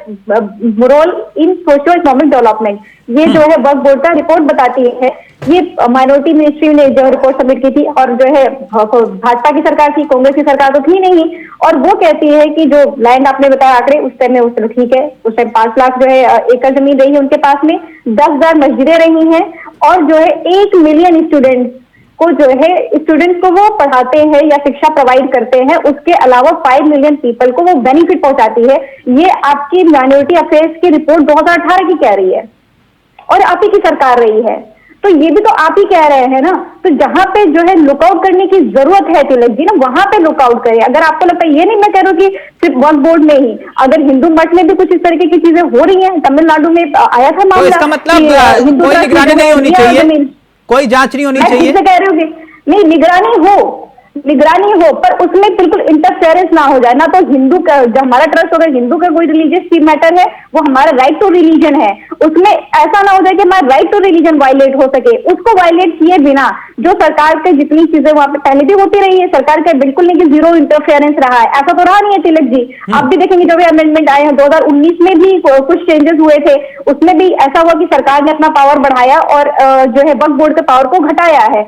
role in socio economic development, ये जो है वक्फ बोर्ड का रिपोर्ट बताती है। ये माइनॉरिटी मिनिस्ट्री ने जो रिपोर्ट सबमिट की थी और जो है भाजपा की सरकार थी, कांग्रेस की सरकार तो थी नहीं, और वो कहती है कि जो लैंड आपने बताया आंकड़े उस टाइम में उस टाइम ठीक है, उस टाइम 5 लाख जो है एकड़ जमीन रही है उनके पास में, 10,000 मस्जिदें रही हैं और जो है 1 मिलियन स्टूडेंट्स को जो है स्टूडेंट्स को वो पढ़ाते हैं या शिक्षा प्रोवाइड करते हैं। उसके अलावा 5 मिलियन पीपल को वो बेनिफिट पहुंचाती है। ये आपकी माइनॉरिटी अफेयर्स की रिपोर्ट 2018 की कह रही है और आप ही की सरकार रही है, तो ये भी तो आप ही कह रहे हैं ना। तो जहां पे जो है लुकआउट करने की जरूरत है तिलक जी ना, वहां पे लुकआउट करें। अगर आपको लगता है, ये नहीं मैं कह रहा हूँ कि सिर्फ वक्फ बोर्ड में ही, अगर हिंदू मठ में भी कुछ इस तरीके की चीजें हो रही हैं, तमिलनाडु में आया था मामला, तो इसका मतलब कोई निगरानी नहीं होनी चाहिए, कोई जांच नहीं होनी चाहिए। मैं कह रही हूँ नहीं, निगरानी हो पर उसमें बिल्कुल इंटरफेरेंस ना हो जाए ना। तो हिंदू का जो हमारा ट्रस्ट होगा, हिंदू का कोई रिलीजियस मैटर है, वो हमारा राइट टू रिलीजन है, उसमें ऐसा ना हो जाए कि हमारा राइट टू रिलीजन वायलेट हो सके। उसको वायलेट किए बिना जो सरकार के जितनी चीजें वहां पे पहले भी होती रही है, सरकार का बिल्कुल नहीं कि जीरो इंटरफेरेंस रहा है, ऐसा तो रहा नहीं है तिलक जी। आप भी देखेंगे जो भी अमेंडमेंट आए हैं 2019 में भी कुछ चेंजेस हुए थे, उसमें भी ऐसा हुआ कि सरकार ने अपना पावर बढ़ाया और जो है वक्फ बोर्ड के पावर को घटाया है।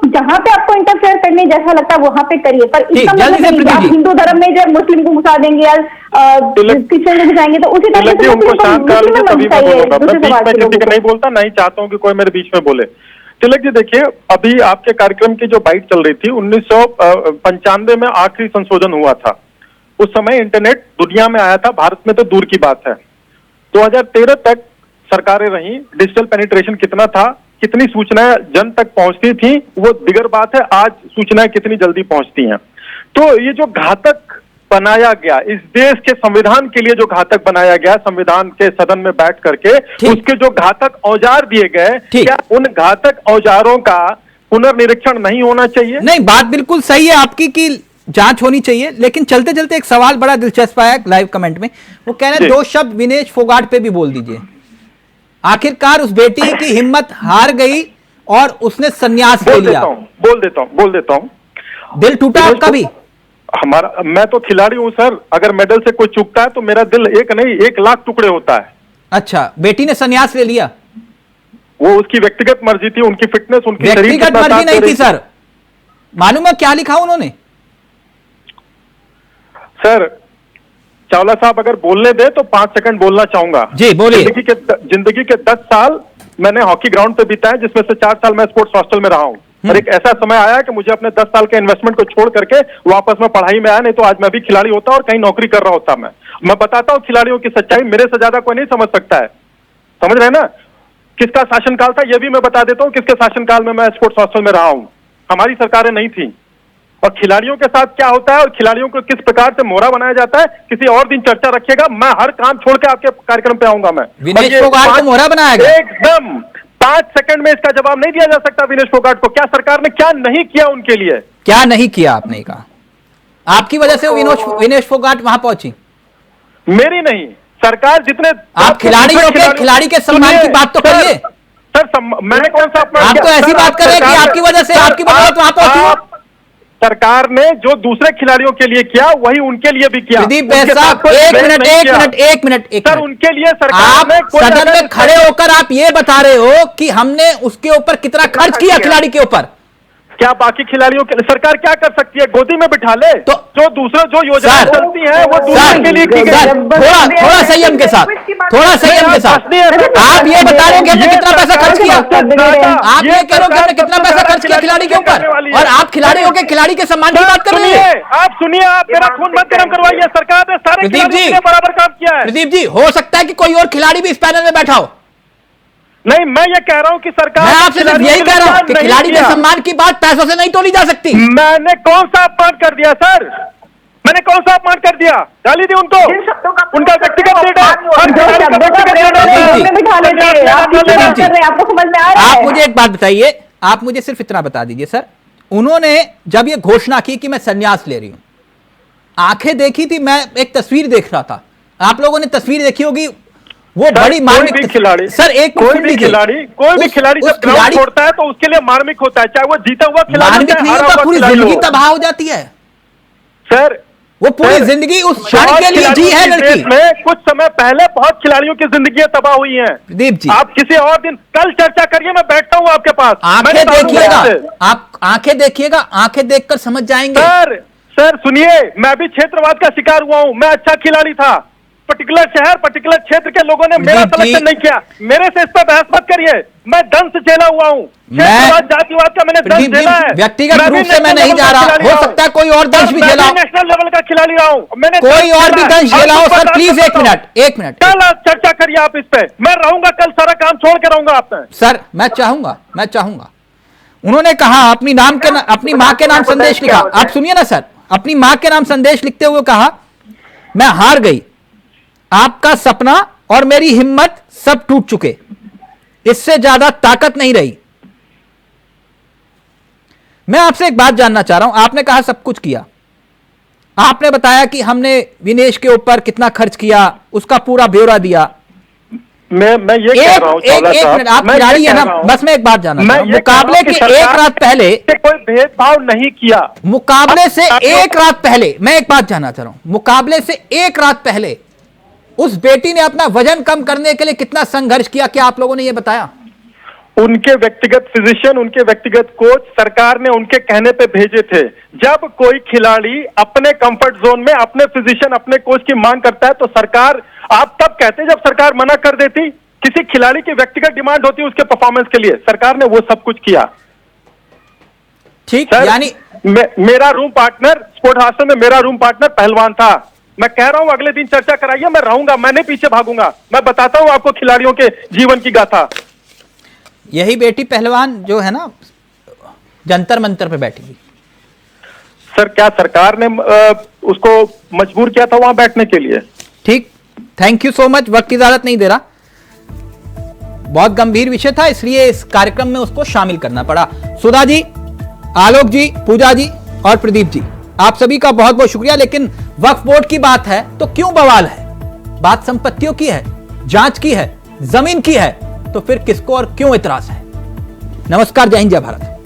जहां पे आपको इंटरफेयर करने जैसा लगता है वहां पे करिए, पर इसका मतलब नहीं कि आप हिंदू धर्म में जो मुस्लिम को घुसा देंगे या क्रिश्चियन को घुसाएंगे, तो उसी तरह से उनको शांत कर लीजिए, तभी मैं बोलूंगा। मैं बीच में किसी का नहीं बोलता, नहीं चाहता हूं कि कोई मेरे बीच में बोले। तिलक जी देखिए, अभी आपके कार्यक्रम की जो बाइट चल रही थी 1995 में आखिरी संशोधन हुआ था। उस समय इंटरनेट दुनिया में आया था, भारत में तो दूर की बात है। 2013 तक सरकारें रही, डिजिटल पेनिट्रेशन कितना था, कितनी सूचनाएं जन तक पहुंचती थी, वो दिगर बात है। आज सूचनाएं कितनी जल्दी पहुंचती हैं। तो ये जो घातक बनाया गया, इस देश के संविधान के लिए जो घातक बनाया गया, संविधान के सदन में बैठ करके उसके जो घातक औजार दिए गए, क्या उन घातक औजारों का पुनर्निरीक्षण नहीं होना चाहिए? नहीं, बात बिल्कुल सही है आपकी कि जांच होनी चाहिए, लेकिन चलते चलते एक सवाल बड़ा दिलचस्प आया लाइव कमेंट में। वो कह रहे हैं 2 शब्द विनेश फोगाट पे भी बोल दीजिए। आखिरकार उस बेटी की हिम्मत हार गई और उसने संन्यास ले लिया। बोल देता हूं। दिल टूटा आपका भी? हमारा, मैं तो खिलाड़ी हूं सर, अगर मेडल से कोई चूकता है तो मेरा दिल एक नहीं 1 लाख टुकड़े होता है। अच्छा, बेटी ने संन्यास ले लिया? वो उसकी व्यक्तिगत मर्जी थी, उनकी फिटनेस, उनकी व्यक्तिगत मर्जी नहीं थी सर। मालूम है क्या लिखा उन्होंने? सर चावला साहब अगर बोलने दे तो 5 सेकंड बोलना चाहूंगा। जी बोलिए। जिंदगी के 10 साल मैंने हॉकी ग्राउंड पे बिताए, जिसमें से 4 साल मैं स्पोर्ट्स हॉस्टल में रहा हूं। और एक ऐसा समय आया कि मुझे अपने 10 साल के इन्वेस्टमेंट को छोड़ करके वापस में पढ़ाई में आया, नहीं तो आज मैं भी खिलाड़ी होता और कहीं नौकरी कर रहा होता। मैं बताता हूं खिलाड़ियों की सच्चाई, मेरे से ज्यादा कोई नहीं समझ सकता है। समझ रहे ना किसका शासनकाल था, यह भी मैं बता देता हूं किसके शासनकाल में मैं स्पोर्ट्स हॉस्टल में रहा हूं। हमारी सरकारें नहीं थी। और खिलाड़ियों के साथ क्या होता है और खिलाड़ियों को किस प्रकार से मोहरा बनाया जाता है, किसी और दिन चर्चा रखिएगा। मैं हर काम छोड़ के आपके कार्यक्रम पे आऊंगा। मैं विनेश फोगाट को मोहरा बनाया गया एकदम 5 सेकंड में इसका जवाब नहीं दिया जा सकता। विनेश फोगाट को क्या सरकार ने क्या नहीं किया उनके लिए, क्या नहीं किया आपने कहा? आपकी वजह से विनेश फोगाट वहां पहुंची? मेरी नहीं, सरकार जितने आप खिलाड़ी के सम्मान की बात तो करिए सर। मैंने कौन सा अपना, आप तो ऐसी बात कर रहे हैं कि आपकी वजह से आपकी बदौलत वहां पहुंची। सरकार ने जो दूसरे खिलाड़ियों के लिए किया वही उनके लिए भी किया। प्रदीप साहब एक मिनट सर, उनके लिए सरकार ने सदन में खड़े होकर आप ये बता रहे हो कि हमने उसके ऊपर कितना खर्च किया खिलाड़ी के ऊपर। क्या बाकी खिलाड़ियों के लिए सरकार क्या कर सकती है? गोदी में बिठा ले। तो जो दूसरे जो योजनाएं चलती हैं वो दूसरे के लिए की गई। थोड़ा संयम के साथ, थोड़ा संयम के साथ। आप ये बता रहे हो कि हमने कितना पैसा खर्च किया? आप ये कह रहे हो कि हमने कितना पैसा खर्च किया खिलाड़ी के ऊपर, और आप खिलाड़ी हो के खिलाड़ी के सम्मान की बात कर रहे हैं? आप सुनिए, आप मेरा खून मत गर्म करवाइए। सरकार ने सारे खिलाड़ियों के बराबर काम किया है। प्रदीप जी, हो सकता है कि कोई और खिलाड़ी भी इस पैनल में बैठा हो। नहीं, मैं ये कह रहा हूं कि सरकार, मैं आपसे सिर्फ यही कह रहा हूं कि खिलाड़ी के सम्मान की बात पैसों से नहीं तोली जा सकती। मैंने कौन सा अपमान कर दिया सर? मैंने कौन सा अपमान कर दिया? गाली दी उनको, उनका व्यक्तिगत लीडर। आप मुझे एक बात बताइए, आप मुझे सिर्फ इतना बता दीजिए सर, उन्होंने जब ये घोषणा की कि मैं संन्यास ले रही हूं, आंखें देखी थी, मैं एक तस्वीर देख रहा था, आप लोगों ने तस्वीर देखी होगी, वो बड़ी मार्मिक खिलाड़ी सर, एक कोई भी खिलाड़ी जब ग्राउंड छोड़ता है तो उसके लिए मार्मिक होता है, चाहे वो जीता हुआ खिलाड़ी मार्मिक नहीं होता, पूरी जिंदगी तबाह हो जाती है सर। वो पूरी जिंदगी उस क्षण के लिए जी है लड़की। में कुछ समय पहले बहुत खिलाड़ियों की जिंदगी तबाह हुई हैं। प्रदीप जी, आप किसी और दिन कल चर्चा करिए, मैं बैठता हूं आपके पास। आंखें देखिएगा, आप आंखें देखिएगा, आंखें देखकर समझ जाएंगे। सर सुनिए, मैं भी क्षेत्रवाद का शिकार हुआ हूं, मैं अच्छा खिलाड़ी था, पर्टिकुलर शहर पर्टिकुलर क्षेत्र के लोगों ने मेरा सिलेक्शन नहीं किया, मेरे से इस पर बहस मत करिए, मैं दंश झेला हुआ हूं, क्षेत्रवाद जातिवाद का मैंने दंश झेला है। व्यक्तिगत रूप से मैं नहीं जा रहा, हो सकता है कोई और दंश भी झेला हो, नेशनल लेवल का खिलाड़ी रहा हूं, मैंने कोई और भी दंश झेला हो। सर प्लीज एक मिनट कल चर्चा करिए आप इस पे, मैं रहूंगा, कल सारा काम छोड़ के रहूंगा आप पे। सर मैं चाहूंगा उन्होंने कहा अपनी माँ के नाम संदेश लिखा, आप सुनिए ना सर, अपनी माँ के नाम संदेश लिखते हुए कहा, मैं हार गई, आपका सपना और मेरी हिम्मत सब टूट चुके, इससे ज्यादा ताकत नहीं रही। मैं आपसे एक बात जानना चाह रहा हूं, आपने कहा सब कुछ किया, आपने बताया कि हमने विनेश के ऊपर कितना खर्च किया, उसका पूरा ब्यौरा दिया। मैं ये कह रहा हूं, एक मिनट, आप खिलाड़ी है ना, बस मैं एक बात जानना चाह रहा हूं, मुकाबले के एक रात पहले कोई भेदभाव नहीं किया, मुकाबले से एक रात पहले मैं एक बात जानना चाह रहा हूं, मुकाबले से एक रात पहले उस बेटी ने अपना वजन कम करने के लिए कितना संघर्ष किया, क्या आप लोगों ने यह बताया? उनके व्यक्तिगत फिजिशियन, उनके व्यक्तिगत कोच सरकार ने उनके कहने पे भेजे थे। जब कोई खिलाड़ी अपने कंफर्ट जोन में अपने फिजिशियन, अपने कोच की मांग करता है तो सरकार, आप तब कहते जब सरकार मना कर देती, किसी खिलाड़ी की व्यक्तिगत डिमांड होती है उसके परफॉर्मेंस के लिए, सरकार ने वो सब कुछ किया। ठीक, यानी मेरा रूम पार्टनर स्पोर्ट हॉस्टल में, मेरा रूम पार्टनर पहलवान था, मैं कह रहा हूं अगले दिन चर्चा कराइए, मैं रहूंगा, मैं नहीं पीछे भागूंगा, मैं बताता हूं आपको खिलाड़ियों के जीवन की गाथा। यही बेटी पहलवान जो है ना जंतर मंतर पे बैठी हुई, सर क्या सरकार ने उसको मजबूर किया था वहां बैठने के लिए? ठीक, थैंक यू सो मच, वक्त की इजाजत नहीं दे रहा, बहुत गंभीर विषय था इसलिए इस कार्यक्रम में उसको शामिल करना पड़ा। सुधा जी, आलोक जी, पूजा जी और प्रदीप जी, आप सभी का बहुत बहुत शुक्रिया। लेकिन वक्फ बोर्ड की बात है तो क्यों बवाल है? बात संपत्तियों की है, जांच की है, जमीन की है, तो फिर किसको और क्यों इतराज है? नमस्कार, जय हिंद, जय भारत।